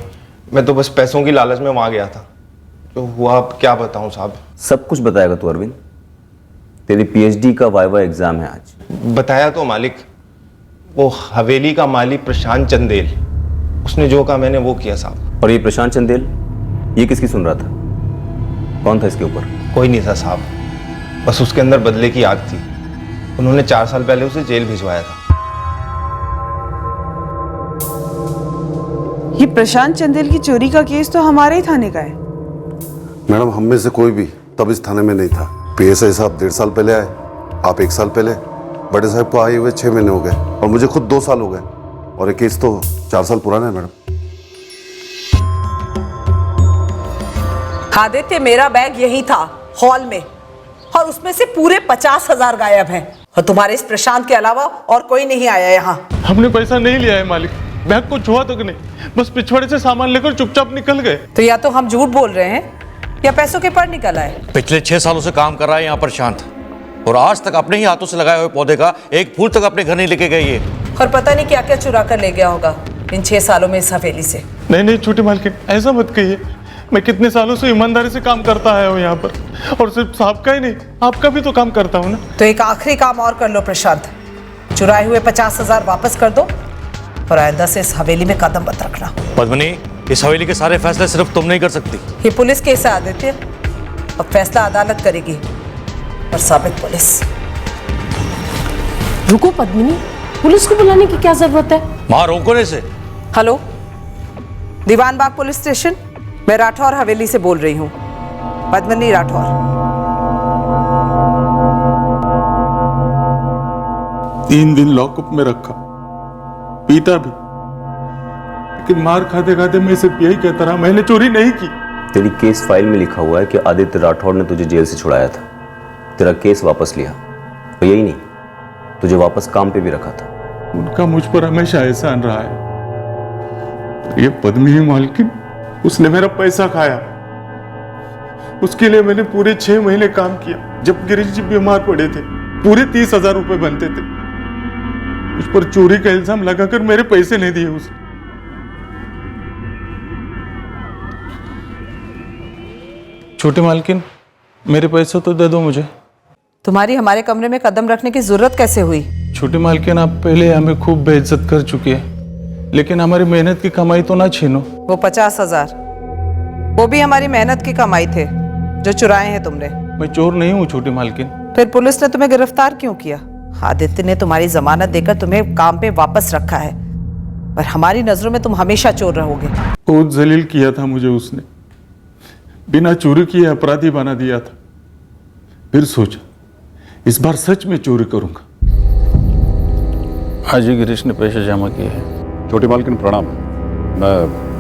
मैं तो बस पैसों की लालच में वहां गया था, तो हुआ अब क्या बताऊं साहब। सब कुछ बताएगा तू अरविंद, तेरी पीएचडी का वाइवा एग्जाम है आज। बताया तो मालिक, वो हवेली का माली प्रशांत चंदेल, उसने जो कहा मैंने वो किया साहब। और ये प्रशांत चंदेल, ये किसकी सुन रहा था? कौन था इसके ऊपर? कोई नहीं था साहब, बस उसके अंदर बदले की आग थी। उन्होंने 4 साल पहले उसे जेल भिजवाया था। ये प्रशांत चंदेल की चोरी का केस तो हमारे ही थाने का है। मैडम, हम में से कोई भी तब इस थाने में नहीं था। पीएसआई साहब 1.5 साल पहले आए, आप 1 साल पहले, बड़े साहब को आए हुए 6 महीने हो गए, और मुझे खुद 2 साल हो गए, और ये केस तो 4 साल पुराना है मैडम। आदित्य, मेरा बैग यही था हॉल में, और उसमें से पूरे 50,000 गायब हैं, और तुम्हारे इस प्रशांत के अलावा और कोई नहीं आया यहाँ। हमने पैसा नहीं लिया है मालिक, बैग को छुआ तक नहीं, बस पिछवाड़े से सामान लेकर चुपचाप निकल गए। तो या तो हम झूठ बोल रहे हैं या पैसों के पर निकल आए। पिछले 6 सालों से काम कर रहा है यहाँ पर शांत, और आज तक अपने ही हाथों से लगाए हुए पौधे का एक फूल तक अपने घर नहीं लेके गई है। और पता नहीं क्या क्या चुरा कर ले गया होगा इन 6 सालों में इस हवेली से। नहीं नहीं छोटी मालकिन, ऐसा मत कहिए। मैं कितने सालों से ईमानदारी से काम करता आया हूँ यहाँ पर, और सिर्फ साहब का ही नहीं, आपका भी तो काम करता हूँ ना। तो एक आखिरी काम और कर लो प्रशांत, चुराए हुए 50,000 वापस कर दो और आइंदा से इस हवेली में कदम मत रखना। पद्मिनी, इस हवेली के सारे फैसले सिर्फ तुम नहीं कर सकती। ये पुलिस केस है आदित्य, अब फैसला अदालत करेगी और साबित पुलिस। रुको पद्मिनी, पुलिस को बुलाने की क्या जरूरत है? वहां रोकने से। हेलो, दीवान बाग पुलिस स्टेशन, मैं राठौर हवेली से बोल रही हूँ, पद्मिनी राठौर। तीन दिन लॉकअप में रखा, पीटा भी, लेकिन मार खाते खाते मैं सिर्फ यही कहता रहा, मैंने चोरी नहीं की। तेरी केस फाइल में लिखा हुआ है कि आदित्य राठौर ने तुझे जेल से छुड़ाया था, तेरा केस वापस लिया, और यही नहीं, तुझे वापस काम पे भी रखा था। उनका मुझ पर हमेशा एहसान रहा है। ये पद्मिनी मालकिन, उसने मेरा पैसा खाया, उसके लिए मैंने पूरे 6 महीने काम किया। जब गिरीश जी बीमार पड़े थे, पूरे 30,000 रुपए बनते थे, उस पर चोरी का इल्जाम लगाकर मेरे पैसे नहीं दिए उसने। छोटी मालकिन, मेरे पैसे तो दे दो मुझे। तुम्हारी हमारे कमरे में कदम रखने की जरूरत कैसे हुई? छोटी मालकिन, आप पहले हमें खूब बेइज्जत कर चुकी है, लेकिन हमारी मेहनत की कमाई तो ना छीनो। वो 50,000 वो भी हमारी मेहनत की कमाई थे जो चुराए हैं तुमने। मैं चोर नहीं हूँ छोटी मालकिन। फिर पुलिस ने तुम्हें गिरफ्तार क्यों किया? आदित्य ने तुम्हारी जमानत देकर तुम्हें काम पे वापस रखा है, पर हमारी नजरों में तुम हमेशा चोर रहोगे। बहुत जलील किया था मुझे उसने, बिना चोरी किए अपराधी बना दिया था। फिर सोचा इस बार सच में चोरी करूंगा। आज ही गिरीश ने पैसे जमा किए हैं। छोटी मालकिन प्रणाम, मैं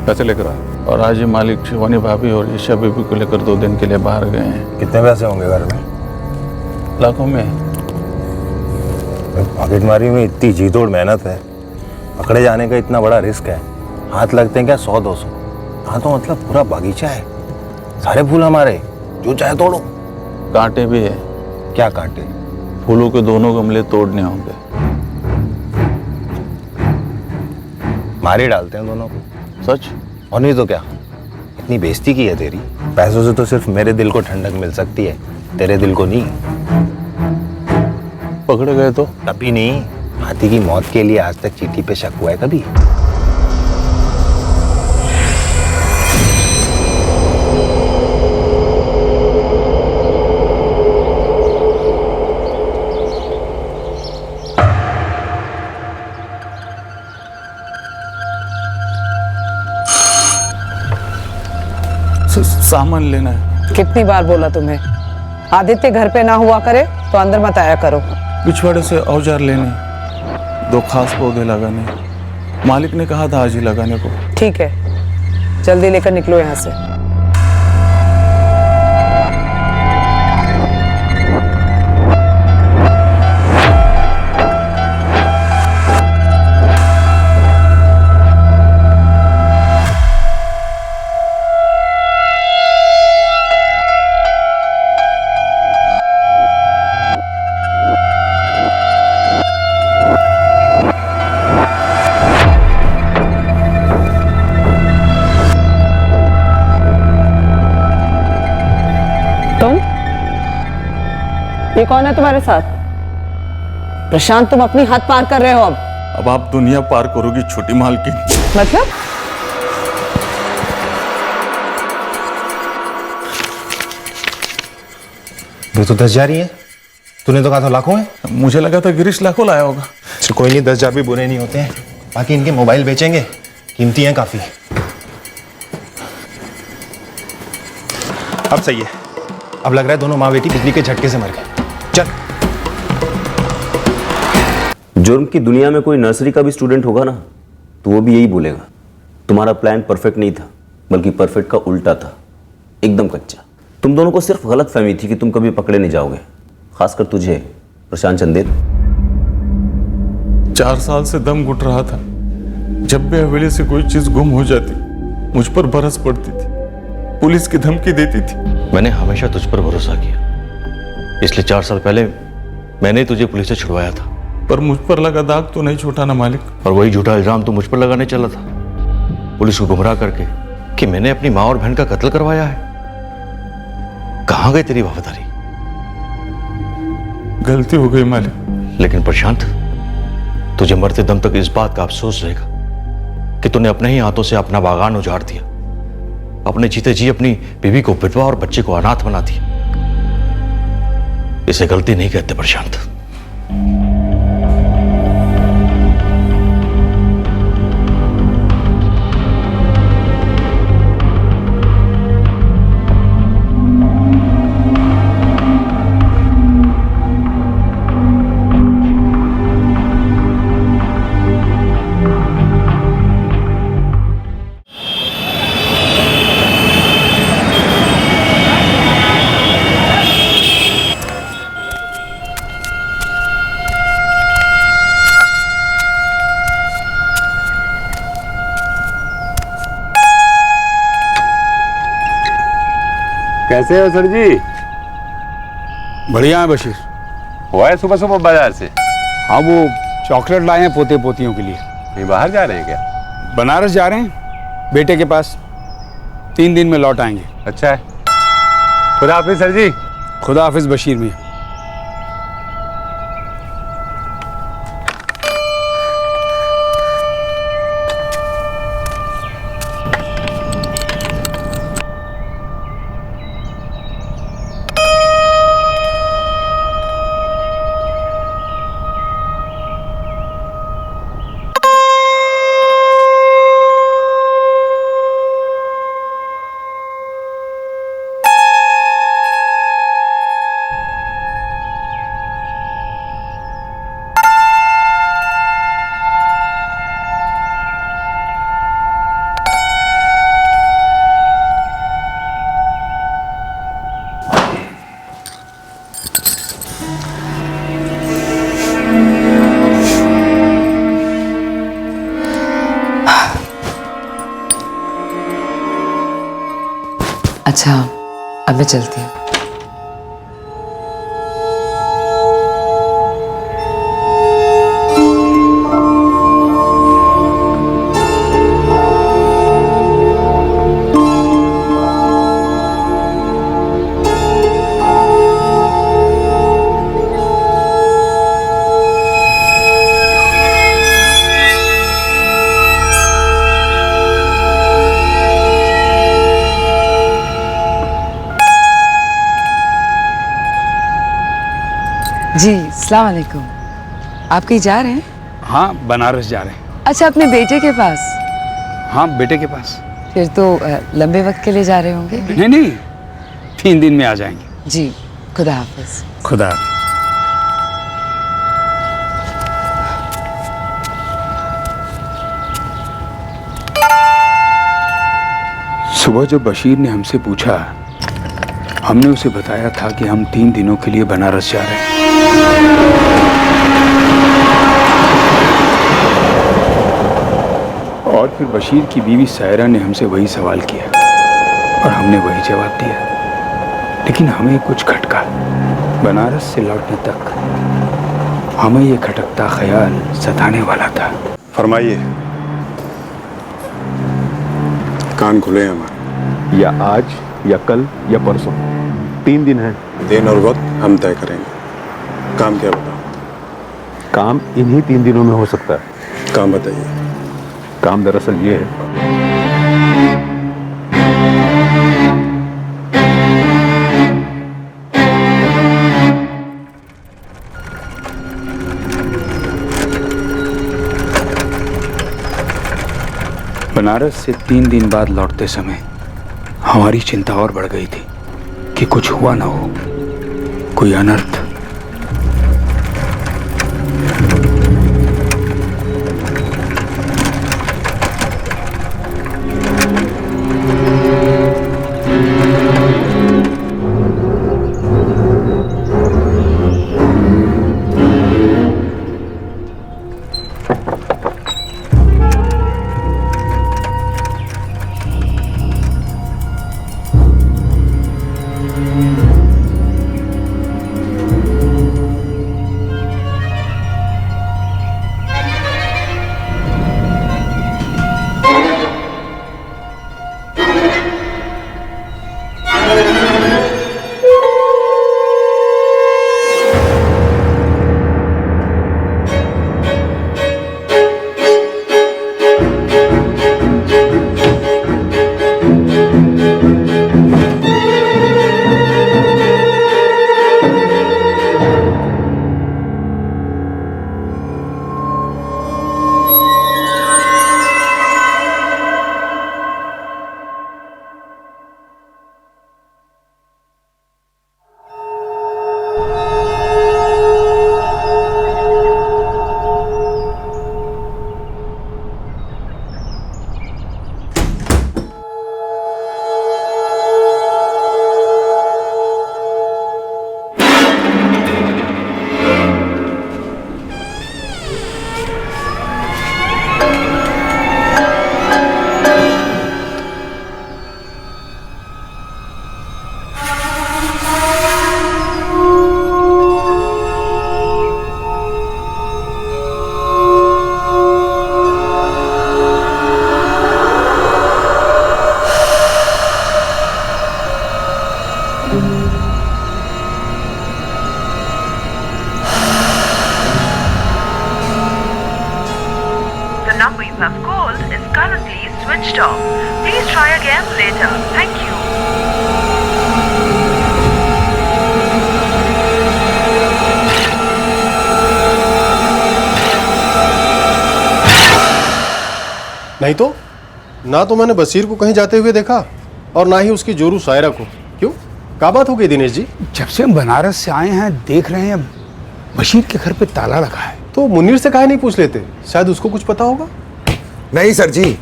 पैसे लेकर आया। और आज ही मालिक शिवानी भाभी और ईशा बीबी को लेकर 2 दिन के लिए बाहर गए हैं। कितने पैसे होंगे घर में? लाखों में। पॉकेटमारी में इतनी जी तोड़ मेहनत है, पकड़े जाने का इतना बड़ा रिस्क है, हाथ लगते हैं क्या 100-200? हाँ तो मतलब पूरा बागीचा है, सारे फूल हमारे, जो चाहे तोड़ो। कांटे भी है। क्या कांटे? फूलों के दोनों गमले तोड़ने होंगे। मारे डालते हैं दोनों को। सच? और नहीं तो क्या, इतनी बेइज्जती की है तेरी। पैसों से तो सिर्फ मेरे दिल को ठंडक मिल सकती है, तेरे दिल को नहीं। पकड़े गए तो? कभी नहीं। हाथी की मौत के लिए आज तक चीटी पे शक हुआ है कभी? सामान लेना है। कितनी बार बोला तुम्हें, आदित्य घर पे ना हुआ करे तो अंदर मत आया करो। पिछवाड़े से औजार लेने, 2 खास पौधे लगाने, मालिक ने कहा था आज ही लगाने को। ठीक है, जल्दी लेकर निकलो यहाँ से। ये कौन है तुम्हारे साथ? प्रशांत, तुम अपनी हद पार कर रहे हो। अब आप दुनिया पार करोगी छोटी मालकिन। मतलब? ये तो 10,000 ही है, तूने तो कहा था लाखों है। मुझे लगा था गिरीश लाखों लाया होगा। कोई नहीं, 10,000 भी बुरे नहीं होते हैं। बाकी इनके मोबाइल बेचेंगे, कीमती हैं काफी। अब सही है, अब लग रहा है दोनों माँ बेटी बिजली के झटके से मर गए। चल। जुर्म की दुनिया में कोई नर्सरी का भी स्टूडेंट होगा ना, तो वो भी यही बोलेगा, तुम्हारा प्लान परफेक्ट नहीं था, बल्कि परफेक्ट का उल्टा था, एकदम कच्चा। तुम दोनों को सिर्फ गलत फहमी थी कि तुम कभी पकड़े नहीं जाओगे, खासकर तुझे प्रशांत चंदेल। 4 साल से दम घुट रहा था। जब भी हवेली से कोई चीज गुम हो जाती, मुझ पर बरस पड़ती थी, पुलिस की धमकी देती थी। मैंने हमेशा तुझ पर भरोसा किया, इसलिए 4 साल पहले मैंने तुझे पुलिस से छुड़वाया था। पर मुझ पर लगा दाग तो नहीं छूटा ना मालिक। और वही झूठा इल्जाम तो मुझ पर लगाने चला था, पुलिस को गुमराह करके, कि मैंने अपनी माँ और बहन का कत्ल करवाया है। कहां गई तेरी वफादारी? गलती हो गई मालिक। लेकिन प्रशांत, तुझे मरते दम तक इस बात का अफसोस रहेगा कि तूने अपने ही हाथों से अपना बागान उजाड़ दिया, अपने जीते जी अपनी बीवी को विधवा और बच्चे को अनाथ बना दिया। इसे गलती नहीं कहते प्रशांत। कैसे हो सर जी? बढ़िया है बशीर। हुआ है सुबह सुबह बाजार से? हाँ, वो चॉकलेट लाए हैं पोते पोतियों के लिए। नहीं, बाहर जा रहे हैं क्या? बनारस जा रहे हैं बेटे के पास, 3 दिन में लौट आएंगे। अच्छा है। खुदा हाफिज सर जी। खुदा हाफिज बशीर मियां। अच्छा, अब मैं चलती हूँ। जी, अस्सलाम वालेकुम। आप कहीं जा रहे हैं? हाँ, बनारस जा रहे हैं। अच्छा, अपने बेटे के पास? हाँ, बेटे के पास। फिर तो लंबे वक्त के लिए जा रहे होंगे? नहीं नहीं, 3 दिन में आ जाएंगे। जी, खुदा हाफिज। खुदा। सुबह जब बशीर ने हमसे पूछा, हमने उसे बताया था कि हम 3 दिनों के लिए बनारस जा रहे हैं। और फिर बशीर की बीवी सायरा ने हमसे वही सवाल किया और हमने वही जवाब दिया। लेकिन हमें कुछ खटका। बनारस से लौटने तक हमें ये खटकता ख्याल सताने वाला था। फरमाइए। कान खुले हैं हमारे। या आज या कल या परसों, 3 दिन है। दिन और वक्त हम तय करेंगे। काम क्या बताओ? काम इन्हीं 3 दिनों में हो सकता है। काम बताइए। काम दरअसल ये है, बनारस से 3 दिन बाद लौटते समय हमारी चिंता और बढ़ गई थी कि कुछ हुआ ना हो, कोई अनर्थ। you have called is currently switched off. Please try again later. Thank you. नहीं तो ना तो मैंने बशीर को कहीं जाते हुए देखा और ना ही उसकी जोरू सायरा को। क्यों, क्या बात हो गई दिनेश जी? जब से हम बनारस से आए हैं देख रहे हैं बशीर के घर पे ताला लगा है। तो मुनीर से काहे नहीं पूछ लेते, शायद उसको कुछ पता होगा। नहीं सर जी,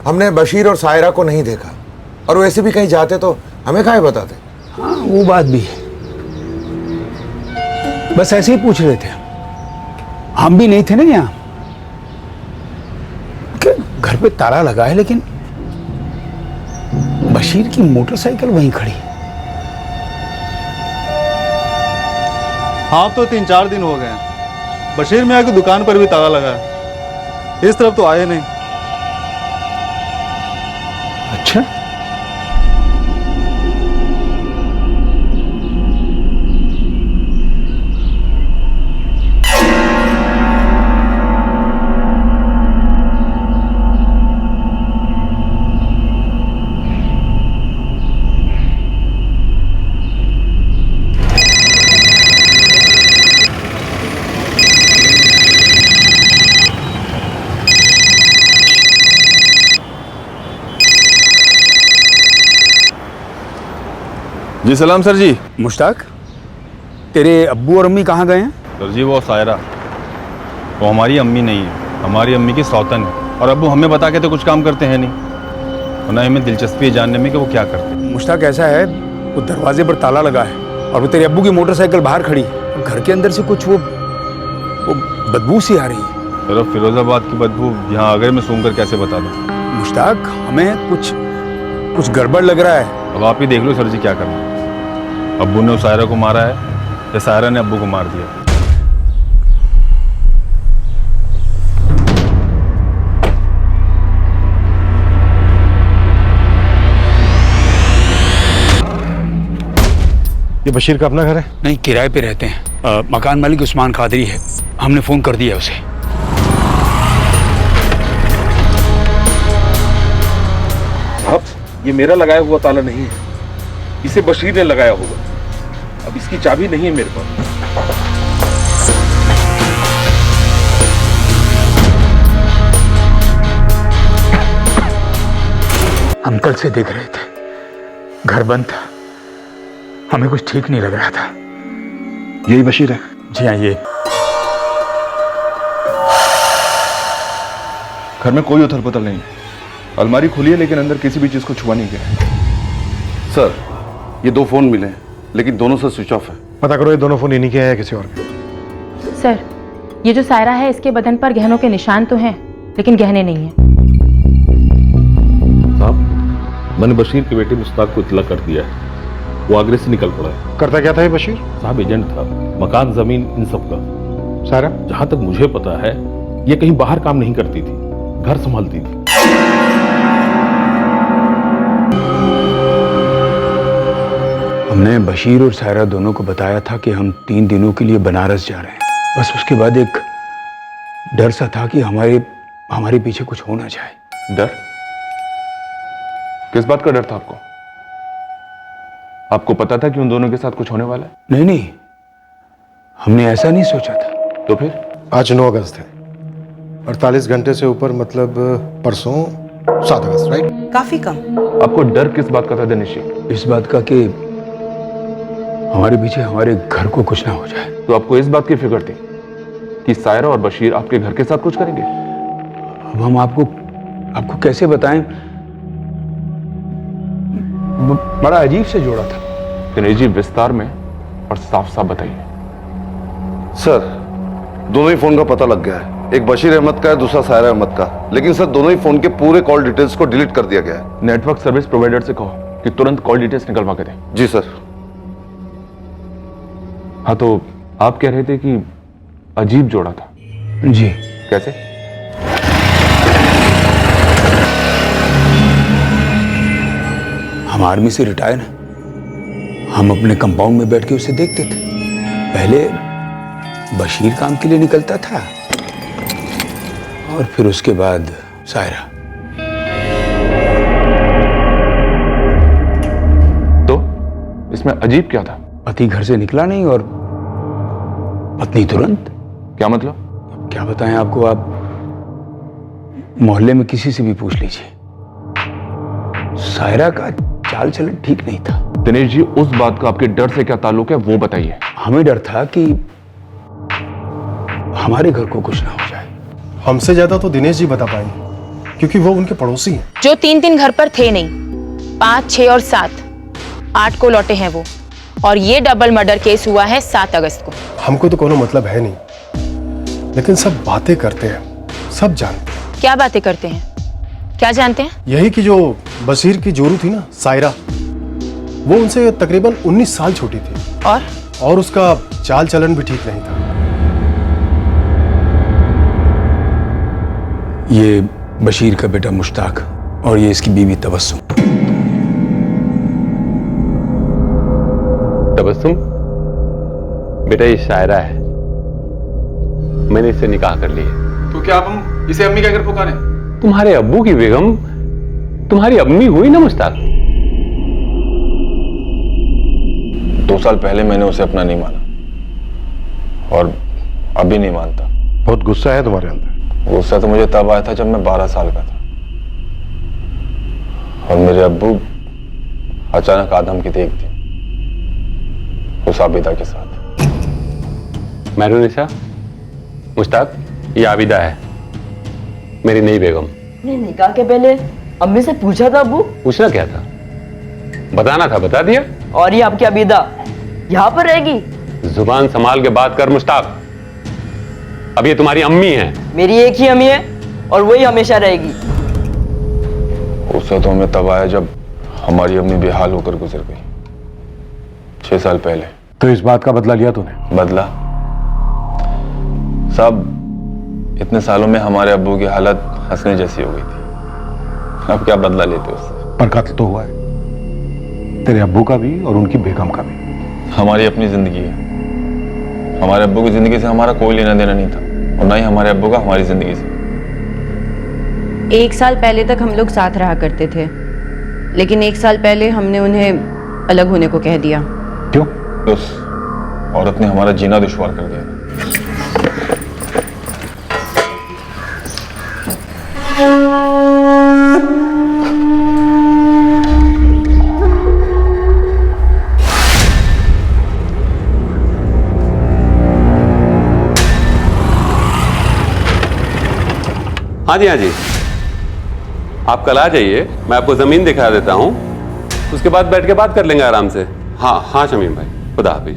हमने बशीर और सायरा को नहीं देखा, और वैसे भी कहीं जाते तो हमें काहे बताते। हाँ वो बात भी है, बस ऐसे ही पूछ रहे थे, हम भी नहीं थे ना यहाँ। घर पे ताला लगा है लेकिन बशीर की मोटरसाइकिल वहीं खड़ी है। हाँ तो 3-4 दिन हो गए हैं। बशीर मियाँ की दुकान पर भी ताला लगा है, इस तरफ तो आए नहीं। अच्छा, जी सलाम सर जी। मुश्ताक, तेरे अब्बू और अम्मी कहाँ गए हैं? सर जी वो सायरा, वो हमारी अम्मी नहीं है, हमारी अम्मी की सौतन है। और अब्बू हमें बता के तो कुछ काम करते हैं नहीं, और ना हमें दिलचस्पी है जानने में कि वो क्या करते हैं। मुश्ताक ऐसा है, वो दरवाजे पर ताला लगा है और वो तेरे अब्बू की मोटरसाइकिल बाहर खड़ी है। घर के अंदर से कुछ वो बदबू सी आ रही है। सर अब फिरोजाबाद की बदबू यहाँ आगरे में सूंघ कर कैसे बता दूँ? मुश्ताक हमें कुछ गड़बड़ लग रहा है। अब आप ही देख लो सर जी क्या करना है। अब्बू ने उस सायरा को मारा है या सायरा ने अब्बू को मार दिया? ये बशीर का अपना घर है? नहीं, किराए पे रहते हैं। मकान मालिक उस्मान कादरी है, हमने फोन कर दिया उसे। अब ये मेरा लगाया हुआ ताला नहीं है, इसे बशीर ने लगाया होगा। अब इसकी चाबी नहीं है मेरे पास। हम कल से देख रहे थे, घर बंद था, हमें कुछ ठीक नहीं लग रहा था। यही बशीर है? जी हाँ, ये घर में कोई उथल पुथल नहीं है। अलमारी खुली है लेकिन अंदर किसी भी चीज को छुआ नहीं गया है। सर ये 2 फोन मिले हैं लेकिन दोनों से स्विच ऑफ है। पता करो ये दोनों फोन इन्हीं के हैं या किसी और के? सर, ये जो सायरा है इसके बदन पर गहनों के निशान तो हैं, लेकिन गहने नहीं हैं। साहब, मैंने बशीर के बेटे मुश्ताक को इतला कर दिया है, वो आगरे से निकल पड़ा है। करता क्या था ये बशीर? साहब एजेंट था, मकान जमीन इन सब का। सारा? जहां तक मुझे पता है ये कहीं बाहर काम नहीं करती थी, घर संभालती थी। हमने बशीर और सायरा दोनों को बताया था कि हम 3 दिनों के लिए बनारस जा रहे हैं। बस उसके बाद एक डर सा था कि हमारे पीछे कुछ हो ना जाए। डर? किस बात का डर था आपको? आपको पता था कि उन दोनों के साथ कुछ होने वाला है? नहीं, हमने ऐसा नहीं सोचा था। तो फिर? आज 9 अगस्त है, 48 घंटे से ऊपर मतलब परसों 7 अगस्त, राइट? काफी कम। आपको डर किस बात का था दिनेश जी? इस बात का कि हमारे पीछे हमारे घर को कुछ ना हो जाए। तो आपको इस बात की फिक्र थी कि सायरा और बशीर आपके घर के साथ कुछ करेंगे? अब हम आपको कैसे बताएं, बड़ा अजीब से जोड़ा था। दिनेश जी विस्तार में और साफ साफ बताइए। सर दोनों ही फोन का पता लग गया है, एक बशीर अहमद का है, दूसरा सायरा अहमद का। लेकिन सर दोनों ही फोन के पूरे कॉल डिटेल्स को डिलीट कर दिया गया है। नेटवर्क सर्विस प्रोवाइडर से कहो कि तुरंत कॉल डिटेल्स निकलवा के दें। जी सर। हाँ तो आप कह रहे थे कि अजीब जोड़ा था? जी। कैसे? हम आर्मी से रिटायर हैं, हम अपने कंपाउंड में बैठ के उसे देखते थे। पहले बशीर काम के लिए निकलता था और फिर उसके बाद सायरा। तो इसमें अजीब क्या था? पति घर से निकला नहीं और पत्नी तुरंत। क्या मतलब? क्या बताएं आपको, आप मोहल्ले में किसी से भी पूछ लीजिए, सायरा का चाल चलन ठीक नहीं था। दिनेश जी, उस बात का आपके डर से क्या ताल्लुक है वो बताइए। हमें डर था कि हमारे घर को कुछ ना हो जाए। हमसे ज्यादा तो दिनेश जी बता पाएंगे क्योंकि वो उनके पड़ोसी हैं। जो 3 घर पर थे नहीं, 5, 6 और 7, 8 को लौटे हैं वो। और ये डबल मर्डर केस हुआ है 7 अगस्त को। हमको तो कोनो मतलब है नहीं, लेकिन सब बातें करते हैं, सब जानते हैं। क्या बातें करते हैं? क्या जानते हैं? यही कि जो बशीर की जोरू थी ना, सायरा, वो उनसे तकरीबन 19 साल छोटी थी और उसका चाल चलन भी ठीक नहीं था। ये बशीर का बेटा मुश्ताक और ये इसकी बीवी तबस्सुम। तबस्सुम बेटा, ये शायरा है, मैंने इससे निकाह कर लिया। तो क्या आप हम इसे अम्मी कहकर पुकारें? तुम्हारे अब्बू की बेगम तुम्हारी अम्मी हुई ना मुश्ताक। 2 साल पहले मैंने उसे अपना नहीं माना और अभी नहीं मानता। बहुत गुस्सा है तुम्हारे अंदर। गुस्सा तो मुझे तब आया था जब मैं 12 साल का था और मेरे अब्बू अचानक आदम की देख दी उस आबिदा के साथ। मैरूनिसा, मुश्ताक, ये आबिदा है, मेरी नई बेगम। निकाह के पहले अम्मी से पूछा था अब्बू? पूछना क्या था, बताना था, बता दिया। और ये आपकी आबिदा यहाँ पर रहेगी? जुबान संभाल के बात कर मुश्ताक, अब ये तुम्हारी अम्मी है। मेरी एक ही अम्मी है और वही हमेशा रहेगी। उससे तो हमें तब आया जब हमारी अम्मी बेहाल होकर गुजर गई 6 साल पहले। तो इस बात का बदला लिया तूने? बदला? सब इतने सालों में हमारे अब्बू की हालत हंसने जैसी हो गई थी, अब क्या बदला लेते उससे? पर कत्ल तो हुआ है, तेरे अब्बू का भी और उनकी बेगम का भी। हमारी अपनी जिंदगी है, हमारे अब्बू की जिंदगी से हमारा कोई लेना देना नहीं था और ना ही हमारे अब्बू का हमारी जिंदगी से। 1 साल पहले तक हम लोग साथ रहा करते थे, लेकिन 1 साल पहले हमने उन्हें अलग होने को कह दिया। क्यों? उस औरत ने हमारा जीना दुश्वार कर दिया। हाँ जी, हाँ जी, आप कल आ जाइए, मैं आपको जमीन दिखा देता हूँ, उसके बाद बैठ के बात कर लेंगे आराम से। हाँ हाँ शमीम भाई, खुदा हाफिज।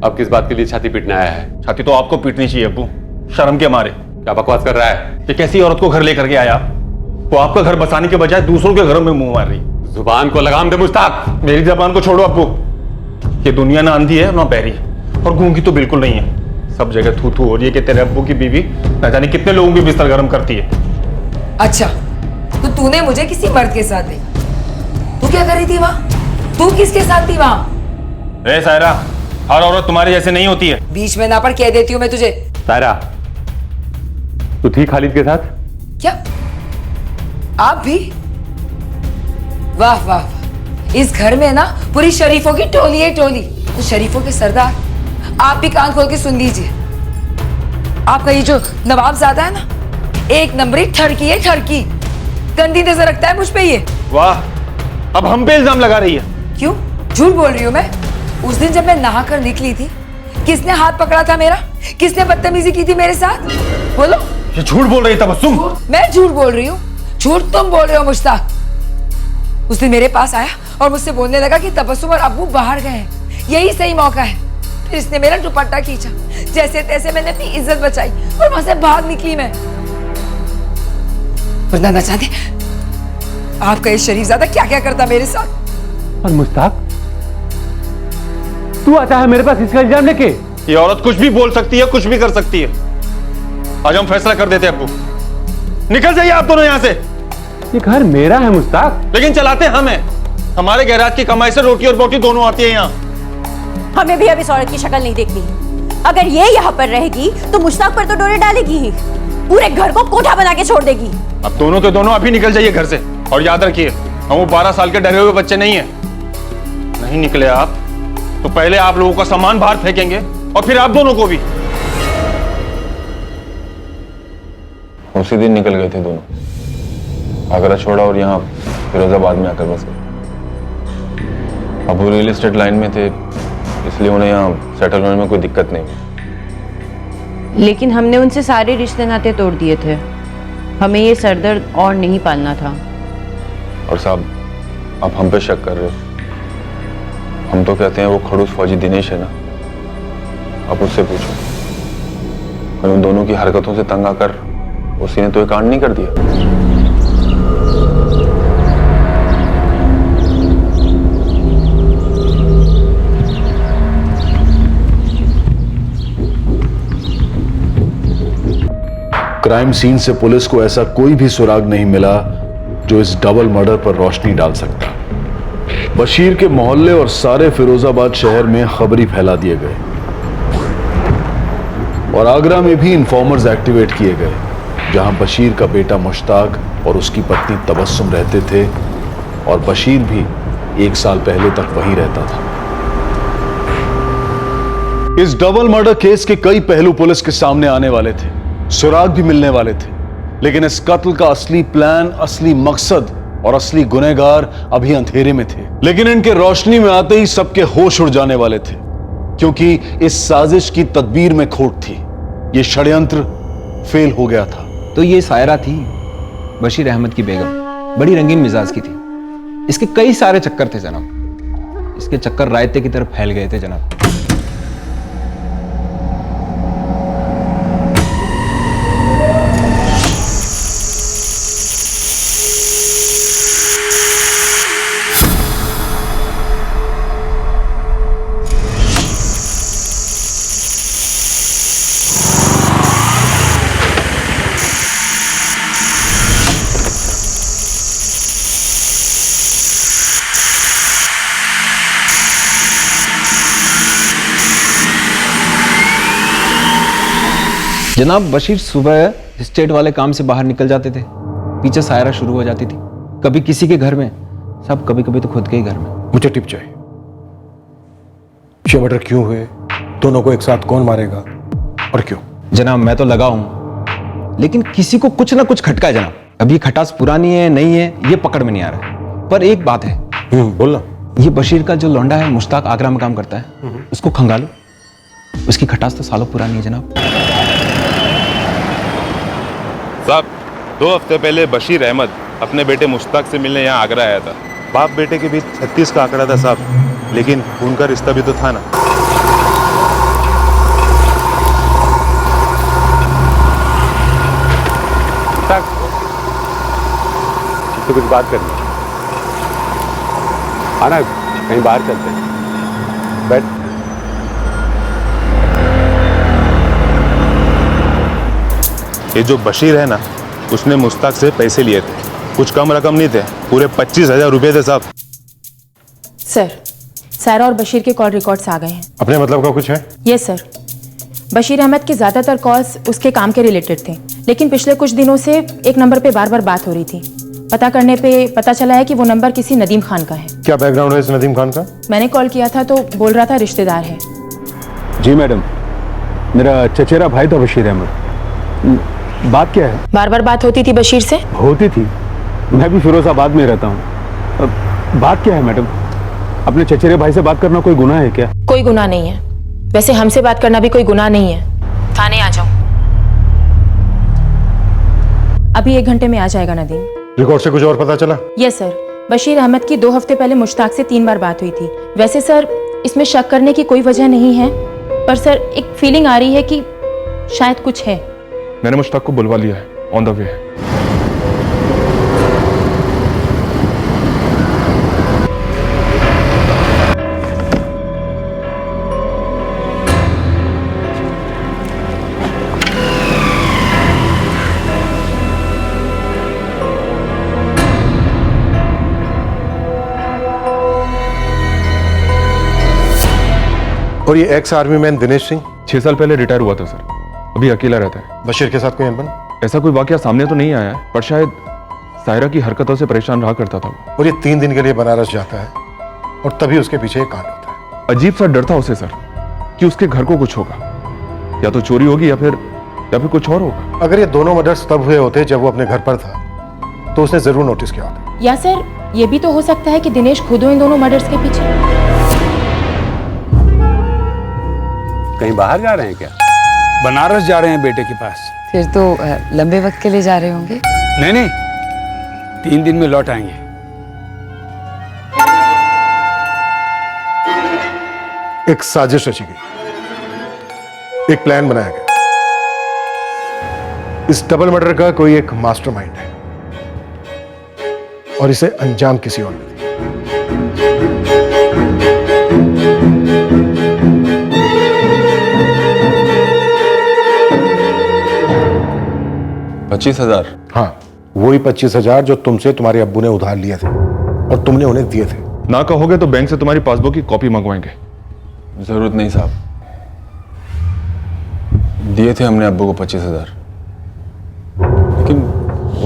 अब किस बात के लिए छाती पीटने आया है? छाती तो आपको पीटनी चाहिए अब्बू, शर्म के मारे। क्या बकवास कर रहा है? ये कैसी औरत को घर लेकर के आया? वो आपका घर बसाने के बजाय दूसरों के घरों में मुंह मार रही। जुबान को लगाम दे मुश्ताक। मेरी जबान को छोड़ो अब्बू, ये दुनिया ना अंधी है ना बहरी, और गूंगी तो बिल्कुल नहीं है। सब जगह थू थू हो रही है कि तेरे अब्बू की बीवी न जाने कितने लोगों की बिस्तर गर्म करती है। अच्छा, तो तूने मुझे किसी मर्द के साथ देखा? तू क्या कर रही थी वहाँ? तू किसके साथ थी वहाँ? ए सायरा, हर औरत तुम्हारी जैसे नहीं होती है। बीच में ना पड़, कह देती हूँ मैं तुझे। सायरा, तू थी खालिद के साथ? क्या आप भी? वाह वाह वाह, इस घर में ना पूरी शरीफों की टोली है, टोली। तो शरीफों के सरदार, आप भी कान खोल के सुन लीजिए। आपका ये जो नवाबजादा है ना, एक नंबरी ठरकी है, ठरकी। गंदी नजर रखता है मुझ पे ये। वाह, अब हम पे इल्जाम लगा रही है। क्यों झूठ बोल रही हूँ मैं? उस दिन जब मैं नहा कर निकली थी, किसने हाथ पकड़ा था मेरा? किसने बदतमीजी की थी मेरे साथ? बोलो। ये झूठ बोल रही है तबस्सुम। मैं झूठ बोल रही हूँ? झूठ तुम बोल रहे हो मुश्ताक। उस दिन मेरे पास आया और मुझसे बोलने लगा कि तबस्सुम और अब्बू बाहर गए हैं, यही सही मौका है। फिर इसने मेरा दुपट्टा खींचा, जैसे तैसे मैंने अपनी इज्जत बचाई और वहां से भाग निकली मैं। वरना न जाने आपका ये शरीफजादा क्या क्या करता मेरे साथ। और मुश्ताक, तू आता है मेरे पास इसका इल्जाम लेके? ये औरत कुछ भी बोल सकती है, कुछ भी कर सकती है। आज हम फैसला कर देते हैं अब्बू, निकल जाइए आप दोनों यहाँ से। ये घर मेरा है मुश्ताक। लेकिन चलाते हम हैं। हमारे गैराज की कमाई से रोटी और बोटी दोनों आती है यहाँ। हमें भी अब इस औरत की शक्ल नहीं देखनी। अगर ये यहाँ पर रहेगी तो मुश्ताक पर तो डोरे डालेगी ही। पूरे घर को कोठा बना के छोड़ देगी। अब दोनों के दोनों अभी निकल जाइए घर से। और याद रखिए, हम वो 12 साल के डरे हुए बच्चे नहीं हैं। नहीं निकले आप तो पहले आप लोगों का सामान बाहर फेंकेंगे और फिर आप दोनों को भी। उसी दिन निकल गए थे दोनों, आगरा छोड़ा और यहाँ फिरोजाबाद में आकर बस गए। अब वो रियल एस्टेट लाइन में थे, इसलिए उन्हें यहाँ सेटल होने में कोई दिक्कत नहीं हुई। लेकिन हमने उनसे सारे रिश्ते नाते तोड़ दिए थे। हमें ये सरदर्द और नहीं पालना था। और साहब, आप हम पे शक कर रहे हो। हम तो कहते हैं वो खड़ूस फौजी दिनेश है ना, आप उससे पूछो। और उन दोनों की हरकतों से तंग आकर उसी ने तो ये कांड नहीं कर दिया। क्राइम सीन से पुलिस को ऐसा कोई भी सुराग नहीं मिला जो इस डबल मर्डर पर रोशनी डाल सकता। बशीर के मोहल्ले और सारे फिरोजाबाद शहर में खबरी फैला दिए गए और आगरा में भी इन्फॉर्मर्स एक्टिवेट किए गए, जहां बशीर का बेटा मुश्ताक और उसकी पत्नी तबस्सुम रहते थे और बशीर भी 1 साल पहले तक वहीं रहता था। इस डबल मर्डर केस के कई पहलू पुलिस के सामने आने वाले थे, सुराग भी मिलने वाले थे, लेकिन इस कत्ल का असली प्लान, असली मकसद और असली गुनहगार अभी अंधेरे में थे। लेकिन इनके रोशनी में आते ही सबके होश उड़ जाने वाले थे, क्योंकि इस साजिश की तदबीर में खोट थी। यह षड्यंत्र फेल हो गया था। तो ये सायरा थी, बशीर अहमद की बेगम, बड़ी रंगीन मिजाज की थी। इसके कई सारे चक्कर थे जनाब। इसके चक्कर रायते की तरफ फैल गए थे जनाब। जनाब, बशीर सुबह स्टेट वाले काम से बाहर निकल जाते थे, पीछे सायरा शुरू हो जाती थी। कभी किसी के घर में, सब कभी कभी तो खुद के ही घर में। मुझे टिप चाहिए। ये मर्डर क्यों हुए, दोनों को एक साथ कौन मारेगा और क्यों? जनाब, मैं तो लगा हूं, लेकिन किसी को कुछ ना कुछ खटका है जनाब। अभी खटास पुरानी है नहीं है ये पकड़ में नहीं आ रहा है। पर एक बात है। बोलना। ये बशीर का जो लौंडा है मुश्ताक, आगरा में काम करता है, उसको खंगालो। उसकी खटास तो सालों पुरानी है जनाब। साहब, 2 हफ्ते पहले बशीर अहमद अपने बेटे मुश्ताक से मिलने यहाँ आगरा आया था। बाप बेटे के बीच 36 का आंकड़ा था साहब, लेकिन उनका रिश्ता भी तो था ना। तो कुछ बात करनी है। आना कहीं बाहर चलते हैं। बैठ। ये जो बशीर है ना, उसने मुश्ताक से पैसे लिए थे। कुछ कम रकम नहीं थे, पूरे 25,000 रुपए थे साहब। सर, सायरा और बशीर के कॉल रिकॉर्ड्स आ गए हैं। अपने मतलब का कुछ है? Yes sir. बशीर अहमद के ज़्यादातर कॉल्स उसके काम के रिलेटेड थे, लेकिन पिछले कुछ दिनों से एक नंबर पे बार बार बात हो रही थी। पता करने पे पता चला है कि वो नंबर किसी नदीम खान का है। क्या बैकग्राउंड है इस नदीम खान का? मैंने कॉल किया था तो बोल रहा था रिश्तेदार है। जी मैडम, मेरा चचेरा भाई था बशीर अहमद। बात क्या है? बार बार बात होती थी बशीर से? होती थी, मैं भी फिरोजाबाद में रहता हूँ। बात क्या है मैडम? अपने चचेरे भाई से बात करना कोई गुनाह है क्या? कोई गुनाह नहीं है। वैसे हमसे बात करना भी कोई गुनाह नहीं है। थाने आ जाओ। अभी 1 घंटे में आ जाएगा नदीम। रिकॉर्ड से कुछ और पता चला? Yes sir. बशीर अहमद की 2 हफ्ते पहले मुश्ताक से 3 बार बात हुई थी। वैसे सर, इसमें शक करने की कोई वजह नहीं है, पर सर एक फीलिंग आ रही है कि शायद कुछ है। मैंने मुश्ताक को बुलवा लिया है, ऑन द वे है। और ये ex army man Dinesh Singh 6 साल पहले रिटायर हुआ था सर, अभी अकेला रहता है। बशीर के साथ कोई अनबन? ऐसा कोई वाकया सामने तो नहीं आया है, पर शायद सायरा की हरकतों से परेशान रहा करता था वो। और ये 3 दिन के लिए बनारस जाता है और तभी उसके पीछे एक कांड होता है। अजीब सा डर था उसे सर कि उसके घर को कुछ होगा, या तो चोरी होगी या फिर कुछ और होगा। अगर ये दोनों मर्डर्स तब हुए होते जब वो अपने घर पर था तो उसने जरूर नोटिस किया होता। या सर ये भी तो हो सकता है कि दिनेश खुद हो इन दोनों मर्डर्स के पीछे। कहीं बाहर जा रहे हैं क्या? बनारस जा रहे हैं बेटे के पास। फिर तो लंबे वक्त के लिए जा रहे होंगे। नहीं नहीं, 3 दिन में लौट आएंगे। एक साजिश रची गई, एक प्लान बनाया गया। इस डबल मर्डर का कोई एक मास्टरमाइंड है और इसे अंजाम किसी और ने दिया। 25,000? हाँ, वही 25,000 जो तुमसे तुम्हारे अब्बू ने उधार लिए थे और तुमने उन्हें दिए थे। ना कहोगे तो बैंक से तुम्हारी पासबुक की कॉपी मंगवाएंगे। जरूरत नहीं साहब, दिए थे हमने अब्बू को 25,000, लेकिन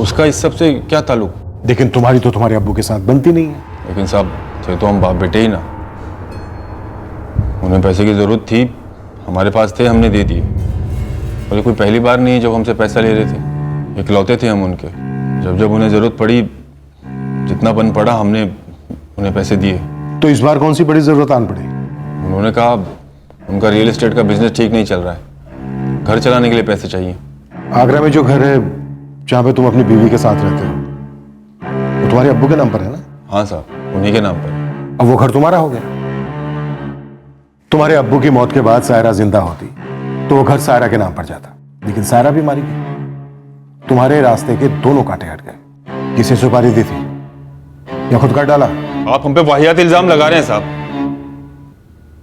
उसका इस सब से क्या ताल्लुक? लेकिन तुम्हारी तो तुम्हारे अब्बू के साथ बनती नहीं है। लेकिन साहब थे तो हम बाप बेटे ही ना, उन्हें पैसे की जरूरत थी, हमारे पास थे, हमने दे दिए। और ये कोई पहली बार नहीं जब हमसे पैसा ले रहे थे, इकलौते थे हम उनके। जब जब उन्हें जरूरत पड़ी, जितना बन पड़ा, हमने उन्हें पैसे दिए। तो इस बार कौन सी बड़ी जरूरत आन पड़ी? उन्होंने कहा उनका रियल एस्टेट का बिजनेस ठीक नहीं चल रहा है, घर चलाने के लिए पैसे चाहिए। आगरा में जो घर है जहां पे तुम अपनी बीवी के साथ रहते हो, वो तुम्हारे अब्बू के नाम पर है ना? हाँ साहब, उन्हीं के नाम पर। अब वो घर तुम्हारा हो गया। तुम्हारे अब्बू की मौत के बाद सायरा जिंदा होती तो वो घर सायरा के नाम पर जाता, लेकिन सायरा भी मारी गई। तुम्हारे रास्ते के दोनों कांटे हट गए। किसे सुपारी दी थी या खुद काट डाला? आप हम पे वाहियात इल्जाम लगा रहे हैं साहब।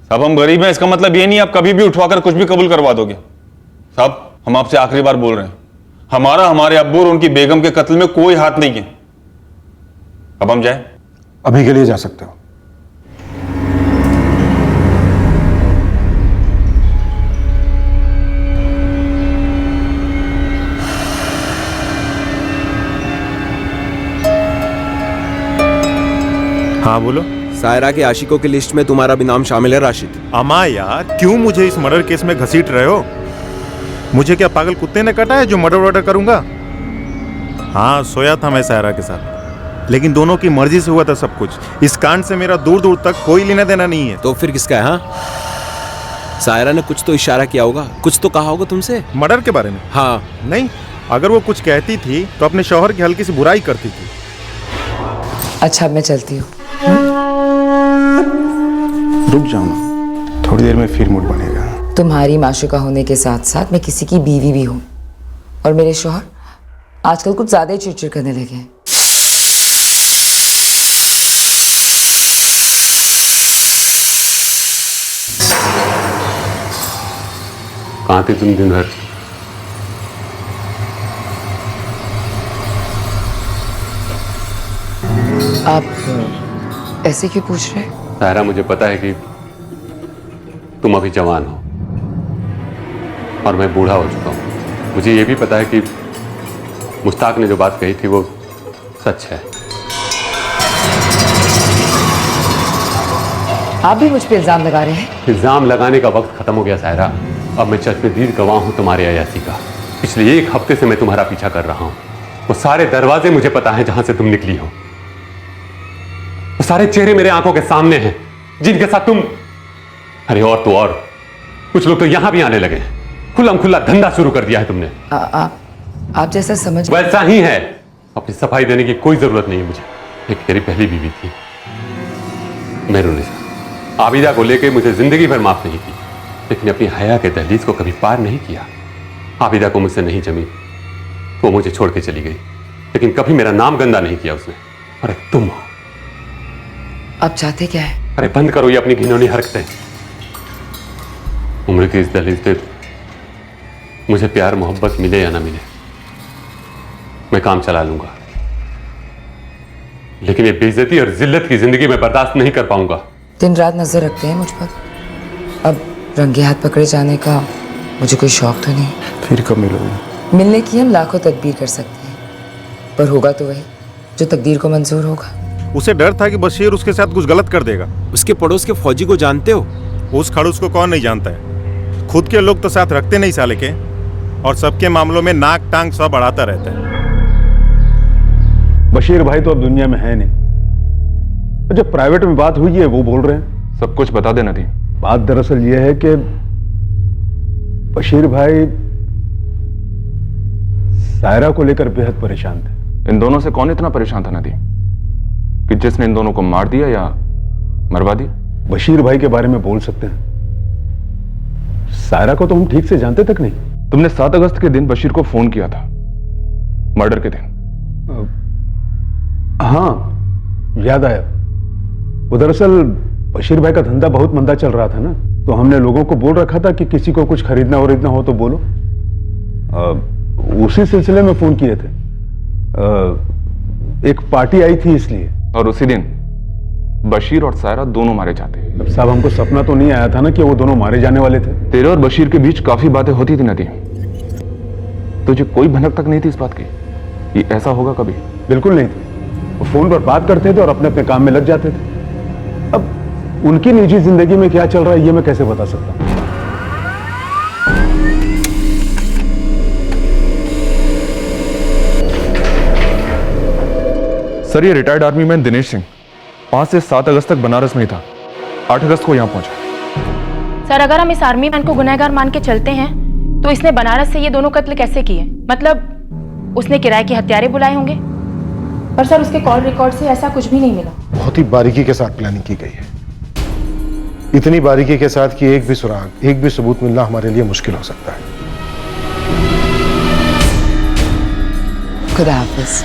साहब हम गरीब हैं, इसका मतलब ये नहीं आप कभी भी उठवाकर कुछ भी कबूल करवा दोगे। साहब हम आपसे आखिरी बार बोल रहे हैं, हमारा हमारे अब्बू और उनकी बेगम के कत्ल में कोई हाथ नहीं है। अब हम जाएं? अभी के लिए जा सकते हो। हाँ बोलो। सायरा के आशिकों की लिस्ट में तुम्हारा भी नाम शामिल है राशिद। अमा यार, क्यों मुझे इस मर्डर केस में घसीट रहे हो? मुझे क्या पागल कुत्ते ने काटा है जो मर्डर वर्डर करूंगा? हाँ, सोया था मैं सायरा के साथ, लेकिन दोनों की मर्जी से हुआ था सब कुछ। इस कांड से मेरा दूर दूर तक कोई लेना देना नहीं है। तो फिर किसका है? हाँ, सायरा ने कुछ तो इशारा किया होगा, कुछ तो कहा होगा तुमसे मर्डर के बारे में? हाँ। नहीं, अगर वो कुछ कहती थी तो अपने शौहर की हल्की सी बुराई करती थी। अच्छा, मैं चलती हूँ। रुक जाओ ना, थोड़ी देर में फिर मूड बनेगा। तुम्हारी माशुका होने के साथ साथ मैं किसी की बीवी भी हूँ, और मेरे शौहर आजकल कुछ ज्यादा ही चिड़चिड़ करने लगे हैं। कहाँ थे तुम दिन भर? आप ऐसे क्यों पूछ रहे? सायरा, मुझे पता है कि तुम अभी जवान हो और मैं बूढ़ा हो चुका हूँ। मुझे ये भी पता है कि मुश्ताक ने जो बात कही थी वो सच है। आप भी मुझ पे इल्जाम लगा रहे हैं? इल्जाम लगाने का वक्त खत्म हो गया सायरा। अब मैं चश्मदीद गवाह हूँ तुम्हारे अयासी का। पिछले 1 हफ्ते से मैं तुम्हारा पीछा कर रहा हूँ। वो सारे दरवाजे मुझे पता है जहां से तुम निकली हो। वो सारे चेहरे मेरे आंखों के सामने हैं जिनके साथ तुम, अरे और तो और कुछ लोग तो यहां भी आने लगे हैं। खुल्लम खुल्ला धंधा शुरू कर दिया है तुमने। आप जैसा समझ, वैसा ही है। अपनी सफाई देने की कोई जरूरत नहीं है मुझे। एक तेरी पहली बीवी थी मेहरुनिसा, आबिदा को लेके मुझे जिंदगी भर माफ नहीं की, लेकिन अपनी हया के दहलीज को कभी पार नहीं किया। आबिदा को मुझसे नहीं जमी, वो मुझे छोड़ के चली गई, लेकिन कभी मेरा नाम गंदा नहीं किया उसने। अरे तुम आप चाहते क्या है? अरे बंद करो ये अपनी घिनौनी हरकतें। उम्र की इस दहलीज पे मुझे प्यार मोहब्बत मिले या ना मिले, मैं काम चला लूंगा, लेकिन ये बेइज्जती और जिल्लत की जिंदगी में बर्दाश्त नहीं कर पाऊंगा। दिन रात नजर रखते हैं मुझ पर, अब रंगे हाथ पकड़े जाने का मुझे कोई शौक तो नहीं। फिर कब मिलोगे? मिलने की हम लाखों तदबीर कर सकते हैं, पर होगा तो वही जो तकदीर को मंजूर होगा। उसे डर था कि बशीर उसके साथ कुछ गलत कर देगा। उसके पड़ोस के फौजी को जानते हो? उस खड़ूस को कौन नहीं जानता है। खुद के लोग तो साथ रखते नहीं साले के, और सबके मामलों में नाक टांग सब बढ़ाता रहता है। बशीर भाई तो अब दुनिया में है नहीं। जब प्राइवेट में बात हुई है वो बोल रहे हैं। सब कुछ बता देना थी। बात दरअसल ये है कि बशीर भाई सायरा को लेकर बेहद परेशान थे। इन दोनों से कौन इतना परेशान था नदीम कि जिसने इन दोनों को मार दिया या मरवा दिया? बशीर भाई के बारे में बोल सकते हैं, सायरा को तो हम ठीक से जानते तक नहीं। तुमने 7 अगस्त के दिन बशीर को फोन किया था, मर्डर के दिन। हाँ याद आया। वो दरअसल बशीर भाई का धंधा बहुत मंदा चल रहा था ना, तो हमने लोगों को बोल रखा था कि किसी को कुछ खरीदना वरीदना हो तो बोलो। उसी सिलसिले में फोन किए थे। एक पार्टी आई थी इसलिए। और उसी दिन बशीर और सायरा दोनों मारे जाते। साहब हमको सपना तो नहीं आया था ना कि वो दोनों मारे जाने वाले थे। तेरे और बशीर के बीच काफी बातें होती थी नदीम, तुझे कोई भनक तक नहीं थी इस बात की ये ऐसा होगा कभी? बिल्कुल नहीं थी। वो फोन पर बात करते थे और अपने अपने काम में लग जाते थे। अब उनकी निजी जिंदगी में क्या चल रहा है ये मैं कैसे बता सकता हूं? सर ये retired army man Dinesh Singh 5 से 7 अगस्त तक बनारस में ही था। 8 अगस्त को यहाँ पहुंचा। सर अगर हम इस आर्मी मैन को गुनहगार मान के चलते हैं तो इसने बनारस से ये दोनों कत्ल कैसे किए? मतलब उसने किराए के हत्यारे बुलाए होंगे। पर सर उसके कॉल रिकॉर्ड से ऐसा कुछ भी नहीं मिला। बहुत ही बारीकी के साथ प्लानिंग की गई है, इतनी बारीकी के साथ कि एक भी सुराग, एक भी सबूत मिलना हमारे लिए मुश्किल हो सकता है। खुदा हाफिज।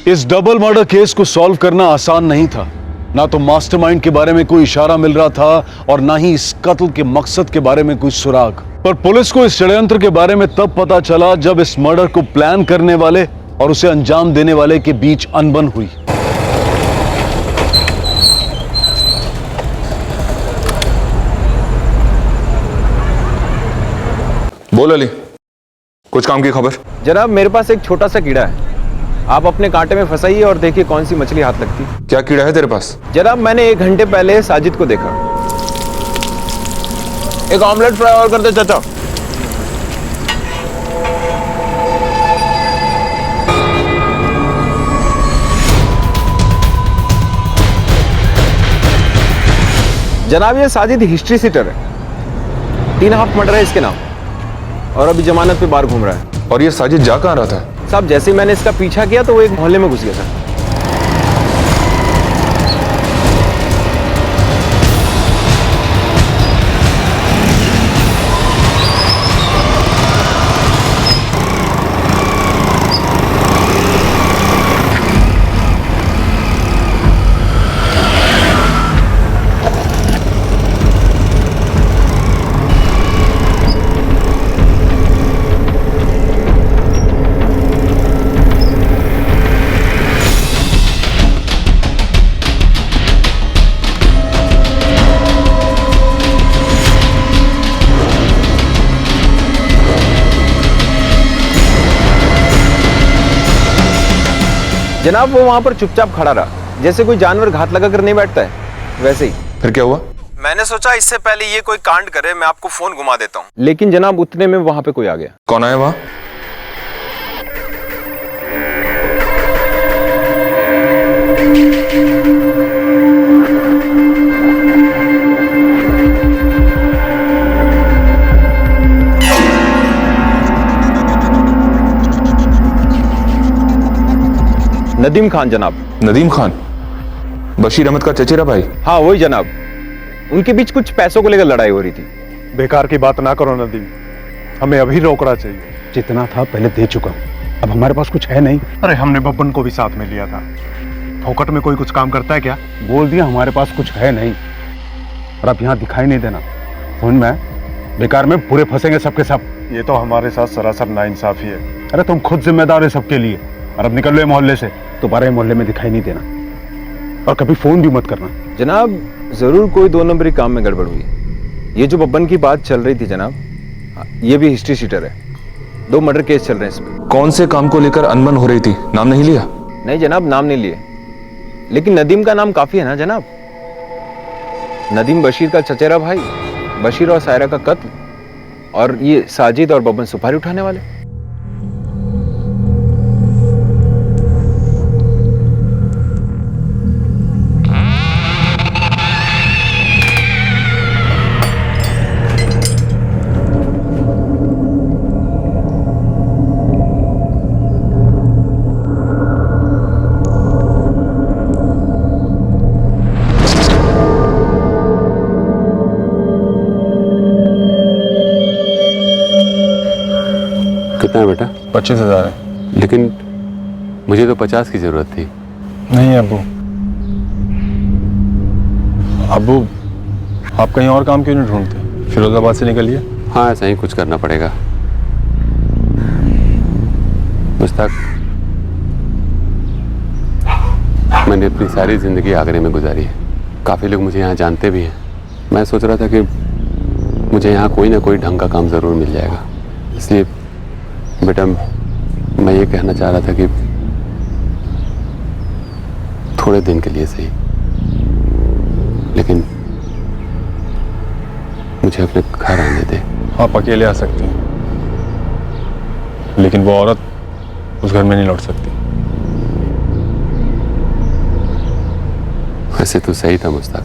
इस डबल मर्डर केस को सॉल्व करना आसान नहीं था। ना तो मास्टरमाइंड के बारे में कोई इशारा मिल रहा था और ना ही इस कत्ल के मकसद के बारे में कोई सुराग। पर पुलिस को इस षड्यंत्र के बारे में तब पता चला जब इस मर्डर को प्लान करने वाले और उसे अंजाम देने वाले के बीच अनबन हुई। बोल अली, कुछ काम की खबर? जनाब मेरे पास एक छोटा सा कीड़ा है, आप अपने कांटे में फंसाइए और देखिए कौन सी मछली हाथ लगती है। क्या कीड़ा है तेरे पास? जनाब मैंने 1 घंटे पहले साजिद को देखा। एक ऑमलेट फ्राई और कर दे चाचा। जनाब ये साजिद हिस्ट्री सीटर है, 3 हाफ मर्डर है इसके नाम, और अभी जमानत पे बाहर घूम रहा है। और ये साजिद जा कहां रहा था? साहब जैसे ही मैंने इसका पीछा किया तो वो एक मोहल्ले में घुस गया था। जनाब वो वहां पर चुपचाप खड़ा रहा, जैसे कोई जानवर घात लगा कर नहीं बैठता है वैसे ही। फिर क्या हुआ? मैंने सोचा इससे पहले ये कोई कांड करे मैं आपको फोन घुमा देता हूँ, लेकिन जनाब उतने में वहां पे कोई आ गया। कौन आया वहां? नदीम खान जनाब। नदीम खान? बशीर अहमद का चचेरा भाई? हाँ वही जनाब, उनके बीच कुछ पैसों को लेकर लड़ाई हो रही थी। बेकार की बात ना करो नदीम, हमें अभी रोकना चाहिए। जितना था पहले दे चुका हूं, अब हमारे पास कुछ है नहीं। अरे हमने बब्बन को भी साथ में लिया था, फोकट में कोई कुछ काम करता है क्या? बोल दिया हमारे पास कुछ है नहीं, और अब यहाँ दिखाई नहीं देना। फोन में बेकार में पूरे फंसेंगे सबके सब। ये तो हमारे साथ सरासर नाइंसाफी है। अरे तुम खुद जिम्मेदार है सबके लिए, और अब निकल लो मोहल्ले से, दोबारा मोहल्ले में दिखाई नहीं देना। और कभी फोन भी मत करना। जनाब जरूर कोई 2 नंबरी काम में गड़बड़ हुई है। ये जो बब्बन की बात चल रही थी जनाब, ये भी हिस्ट्री शीटर है। 2 मर्डर केस चल रहे हैं इसमें। कौन से काम को लेकर अनबन हो रही थी? नाम नहीं लिया? नहीं जनाब, नाम नहीं लिए, लेकिन नदीम का नाम काफी है ना जनाब। नदीम बशीर का चचेरा भाई, बशीर और सायरा का कत्ल, और ये साजिद और बब्बन सुपारी उठाने वाले। कितना है बेटा? 25,000 है। लेकिन मुझे तो 50 की जरूरत थी। नहीं अब्बू, अब्बू आप कहीं और काम क्यों नहीं ढूंढते? फिरोजाबाद से निकलिए। हाँ, ऐसा ही कुछ करना पड़ेगा। मुश्ताक, मैंने अपनी सारी जिंदगी आगरे में गुजारी है। काफ़ी लोग मुझे यहाँ जानते भी हैं। मैं सोच रहा था कि मुझे यहाँ कोई ना कोई ढंग का काम ज़रूर मिल जाएगा। इसलिए बेटा मैं ये कहना चाह रहा था कि थोड़े दिन के लिए सही, लेकिन मुझे अपने घर आने दे। आप अकेले आ सकते हैं, लेकिन वो औरत उस घर में नहीं लौट सकती। वैसे तो सही था मुश्ताक।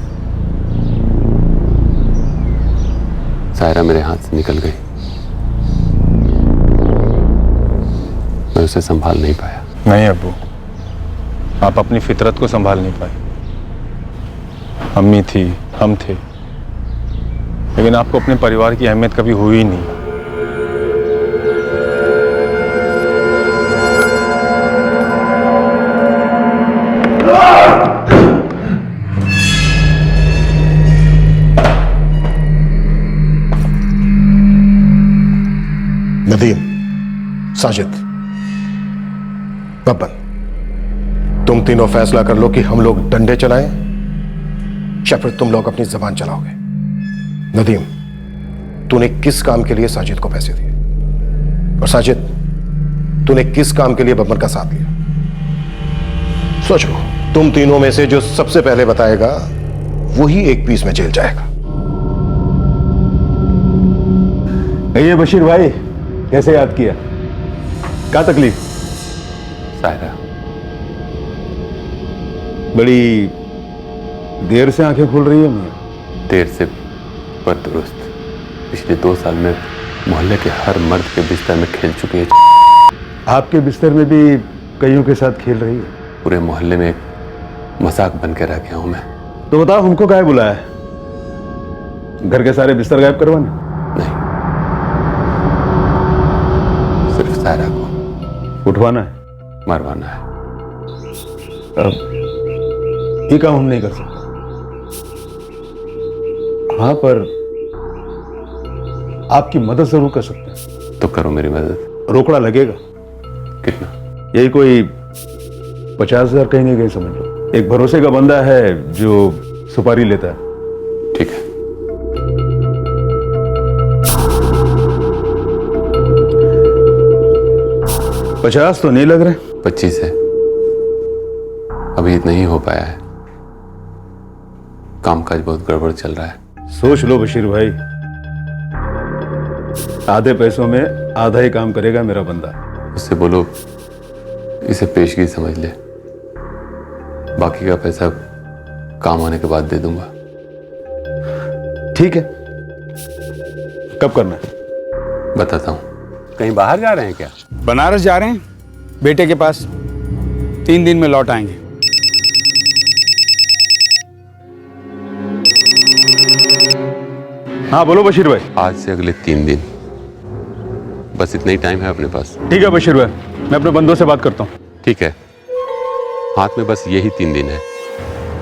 सायरा मेरे हाथ से निकल गई, मैं उसे संभाल नहीं पाया। नहीं अब्बू, आप अपनी फितरत को संभाल नहीं पाए। अम्मी थी, हम थे, लेकिन आपको अपने परिवार की अहमियत कभी हुई ही नहीं। नदीम, साजिद, बब्बन, तुम तीनों फैसला कर लो कि हम लोग डंडे चलाएं या फिर तुम लोग अपनी जबान चलाओगे। नदीम, तूने किस काम के लिए साजिद को पैसे दिए? और साजिद, तूने किस काम के लिए बब्बन का साथ लिया? सोच लो। तुम तीनों में से जो सबसे पहले बताएगा वही एक पीस में जेल जाएगा। ये बशीर भाई, कैसे याद किया? क्या तकलीफ? सायरा बड़ी देर से आंखें खुल रही है मियां। देर से पर दुरुस्त। पिछले 2 साल में मोहल्ले के हर मर्द के बिस्तर में खेल चुकी है। आपके बिस्तर में भी कईयों के साथ खेल रही है। पूरे मोहल्ले में एक मजाक बन के रह गया हूं मैं। तो बताओ, हमको काहे बुलाया है? घर के सारे बिस्तर गायब करवाने? नहीं, सिर्फ सायरा को उठवाना है, मरवाना है। अब ये काम हम नहीं कर सकते। हाँ, पर आपकी मदद जरूर कर सकते हैं। तो करो मेरी मदद। रोकड़ा लगेगा। कितना? यही कोई 50,000 कहीं नहीं गए, समझ लो। एक भरोसे का बंदा है जो सुपारी लेता है। ठीक है। $50 तो नहीं लग रहे? 25 है। अभी इतना ही हो पाया है। कामकाज बहुत गड़बड़ चल रहा है। सोच लो बशीर भाई, आधे पैसों में आधा ही काम करेगा मेरा बंदा। उससे बोलो इसे पेशगी समझ ले, बाकी का पैसा काम आने के बाद दे दूंगा। ठीक है, कब करना है? बताता हूँ। कहीं बाहर जा रहे हैं क्या? बनारस जा रहे हैं बेटे के पास। 3 दिन में लौट आएंगे। हाँ बोलो बशीर भाई। आज से अगले 3 दिन, बस इतना ही टाइम है अपने पास। ठीक है बशीर भाई, मैं अपने बंदों से बात करता हूँ। ठीक है, हाथ में बस यही 3 दिन है।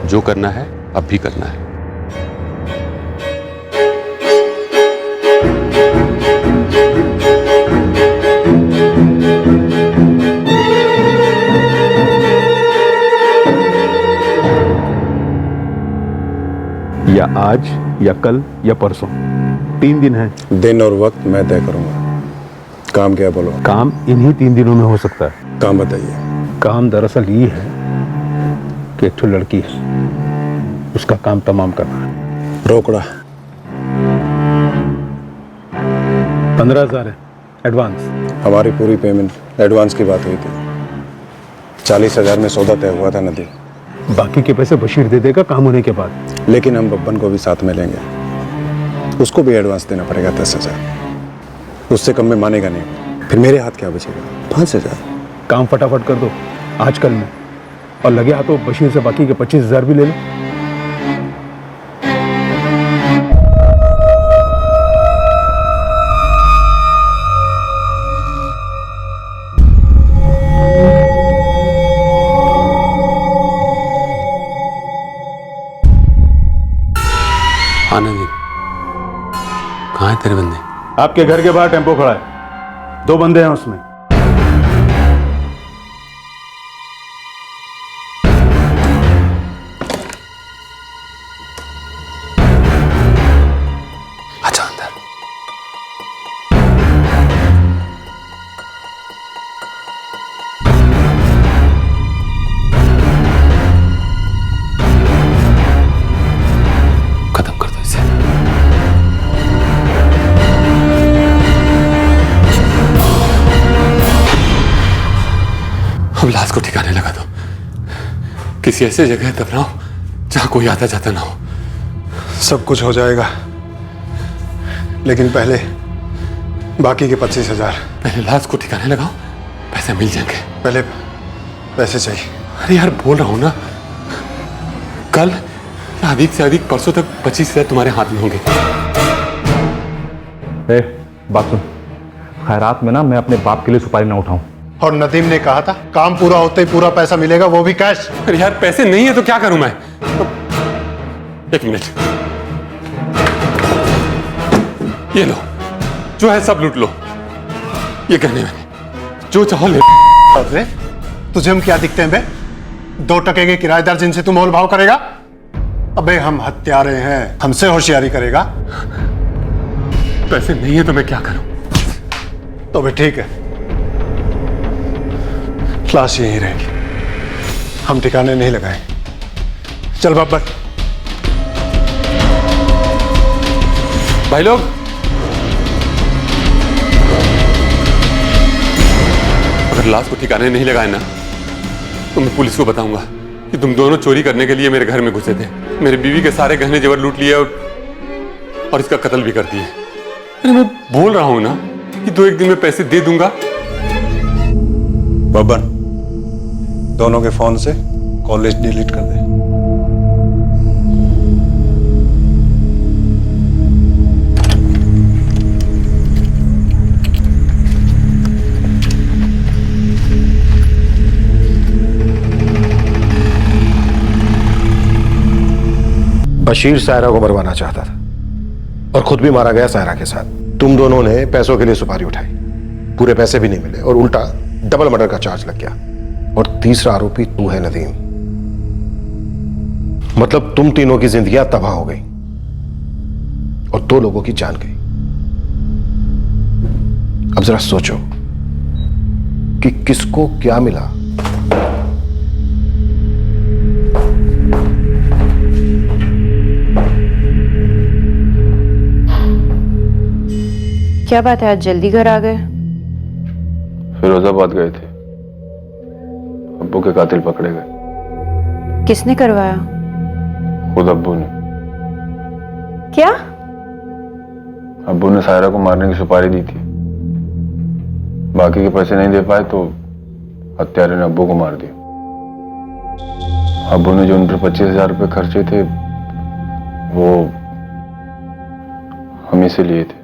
जो करना है अब भी करना है। आज या कल या परसों, 3 दिन है। दिन और वक्त मैं तय करूंगा। काम क्या है बोलो? काम इन्हीं 3 दिनों में हो सकता है। काम बताइए। काम दरअसल ये है कि एक ठो लड़की है, उसका काम तमाम करना है। रोकड़ा 15,000 है एडवांस। हमारी पूरी पेमेंट एडवांस की बात हुई थी। 40,000 में सौदा तय हुआ था नदी। बाकी के पैसे बशीर दे देगा काम होने के बाद। लेकिन हम बब्बन को भी साथ में लेंगे, उसको भी एडवांस देना पड़ेगा 10,000। उससे कम में मानेगा नहीं। फिर मेरे हाथ क्या बचेगा? 5,000। काम फटाफट कर दो आजकल में, और लगे हाथों बशीर से बाकी के 25,000 भी ले लो। आनंद, कहाँ है तेरे बंदे? आपके घर के बाहर टेम्पो खड़ा है, 2 बंदे हैं उसमें। अच्छा अंदर। खत्म कर दो इसे। अब लाश को ठिकाने लगा दो। किसी ऐसे जगह दफनाओ जहां कोई आता जाता ना हो। सब कुछ हो जाएगा, लेकिन पहले बाकी के 25,000। पहले लाश को ठिकाने लगाओ, पैसे मिल जाएंगे। पहले पैसे चाहिए। अरे यार बोल रहा हूं ना, कल या अधिक से अधिक परसों तक 25,000 तुम्हारे हाथ में होंगे। बात सुन, खैरात में ना मैं अपने बाप के लिए सुपारी ना उठाऊं। और नदीम ने कहा था काम पूरा होते ही पूरा पैसा मिलेगा, वो भी कैश। अरे यार पैसे नहीं है तो क्या करूं मैं? एक मिनट, ये लो, जो है सब लूट लो। ये कहने मैंने जो चाहो ले। अरे तुझे हम क्या दिखते हैं बे? 2 टके के किराएदार जिनसे तू मोल भाव करेगा? अबे हम हत्यारे हैं, हमसे होशियारी करेगा? पैसे नहीं है तो मैं क्या करूं? तो भी ठीक है, लाश यहीं रहेगी, हम ठिकाने नहीं लगाएंगे। चल बब्बर। भाई लोग, अगर लाश को ठिकाने नहीं लगाए ना तो मैं पुलिस को बताऊंगा कि तुम दोनों चोरी करने के लिए मेरे घर में घुसे थे, मेरे बीवी के सारे गहने जेवर लूट लिए और इसका कत्ल भी कर दिए। अरे मैं बोल रहा हूं ना कि 2-1 दिन में पैसे दे दूंगा। बब्बर, दोनों के फोन से कॉलेज डिलीट कर दे। बशीर सायरा को मरवाना चाहता था और खुद भी मारा गया सायरा के साथ। तुम दोनों ने पैसों के लिए सुपारी उठाई, पूरे पैसे भी नहीं मिले और उल्टा डबल मर्डर का चार्ज लग गया। और तीसरा आरोपी तू है नदीम। मतलब तुम तीनों की जिंदगियां तबाह हो गई और 2 लोगों की जान गई। अब जरा सोचो कि किसको क्या मिला। क्या बात है, आज जल्दी घर आ गए? फिरोजाबाद गए थे, अब्बू के कातिल पकड़े गए। किसने करवाया? खुद अब्बू ने। क्या? अब्बू ने सायरा को मारने की सुपारी दी थी, बाकी के पैसे नहीं दे पाए तो हत्यारे ने अब्बू को मार दिया। अब्बू ने जो उन पर 25,000 रुपये खर्चे थे वो हम ही से लिए थे।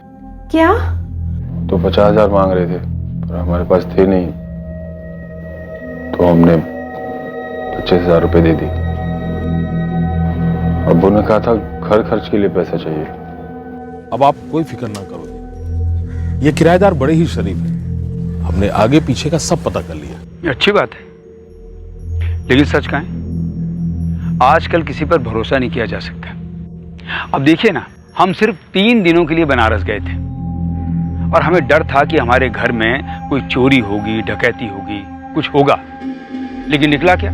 क्या? तो 50,000 मांग रहे थे पर हमारे पास थे नहीं, तो हमने 25,000 रुपये दे दिए। अब्बू ने कहा था घर खर्च के लिए पैसा चाहिए। अब आप कोई फिक्र ना करो, ये किराएदार बड़े ही शरीफ हैं। हमने आगे पीछे का सब पता कर लिया। अच्छी बात है, लेकिन सच कहें आजकल किसी पर भरोसा नहीं किया जा सकता। अब देखिए ना, हम सिर्फ 3 दिनों के लिए बनारस गए थे और हमें डर था कि हमारे घर में कोई चोरी होगी, डकैती होगी, कुछ होगा। लेकिन निकला क्या,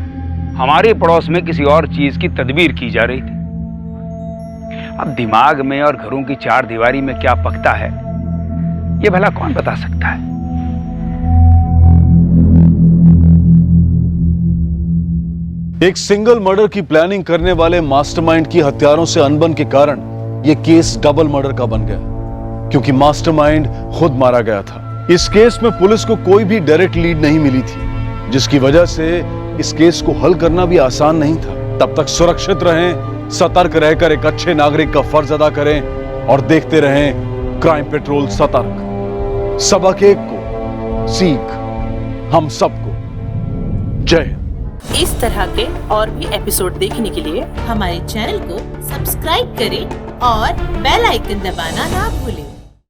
हमारे पड़ोस में किसी और चीज की तदबीर की जा रही थी। अब दिमाग में और घरों की चार दीवारी में क्या पकता है, ये भला कौन बता सकता है। एक सिंगल मर्डर की प्लानिंग करने वाले मास्टरमाइंड की हत्यारों से अनबन के कारण यह केस डबल मर्डर का बन गया, क्योंकि मास्टरमाइंड खुद मारा गया था। इस केस में पुलिस को कोई भी डायरेक्ट लीड नहीं मिली थी, जिसकी वजह से इस केस को हल करना भी आसान नहीं था। तब तक सुरक्षित रहें, सतर्क रहकर एक अच्छे नागरिक का फर्ज अदा करें और देखते रहें क्राइम पेट्रोल सतर्क। सबक एक को, सीख हम सबको। जय हिंद। इस तरह के और भी एपिसोड देखने के लिए हमारे चैनल को सब्सक्राइब करें और बेल आइकन दबाना ना भूलें।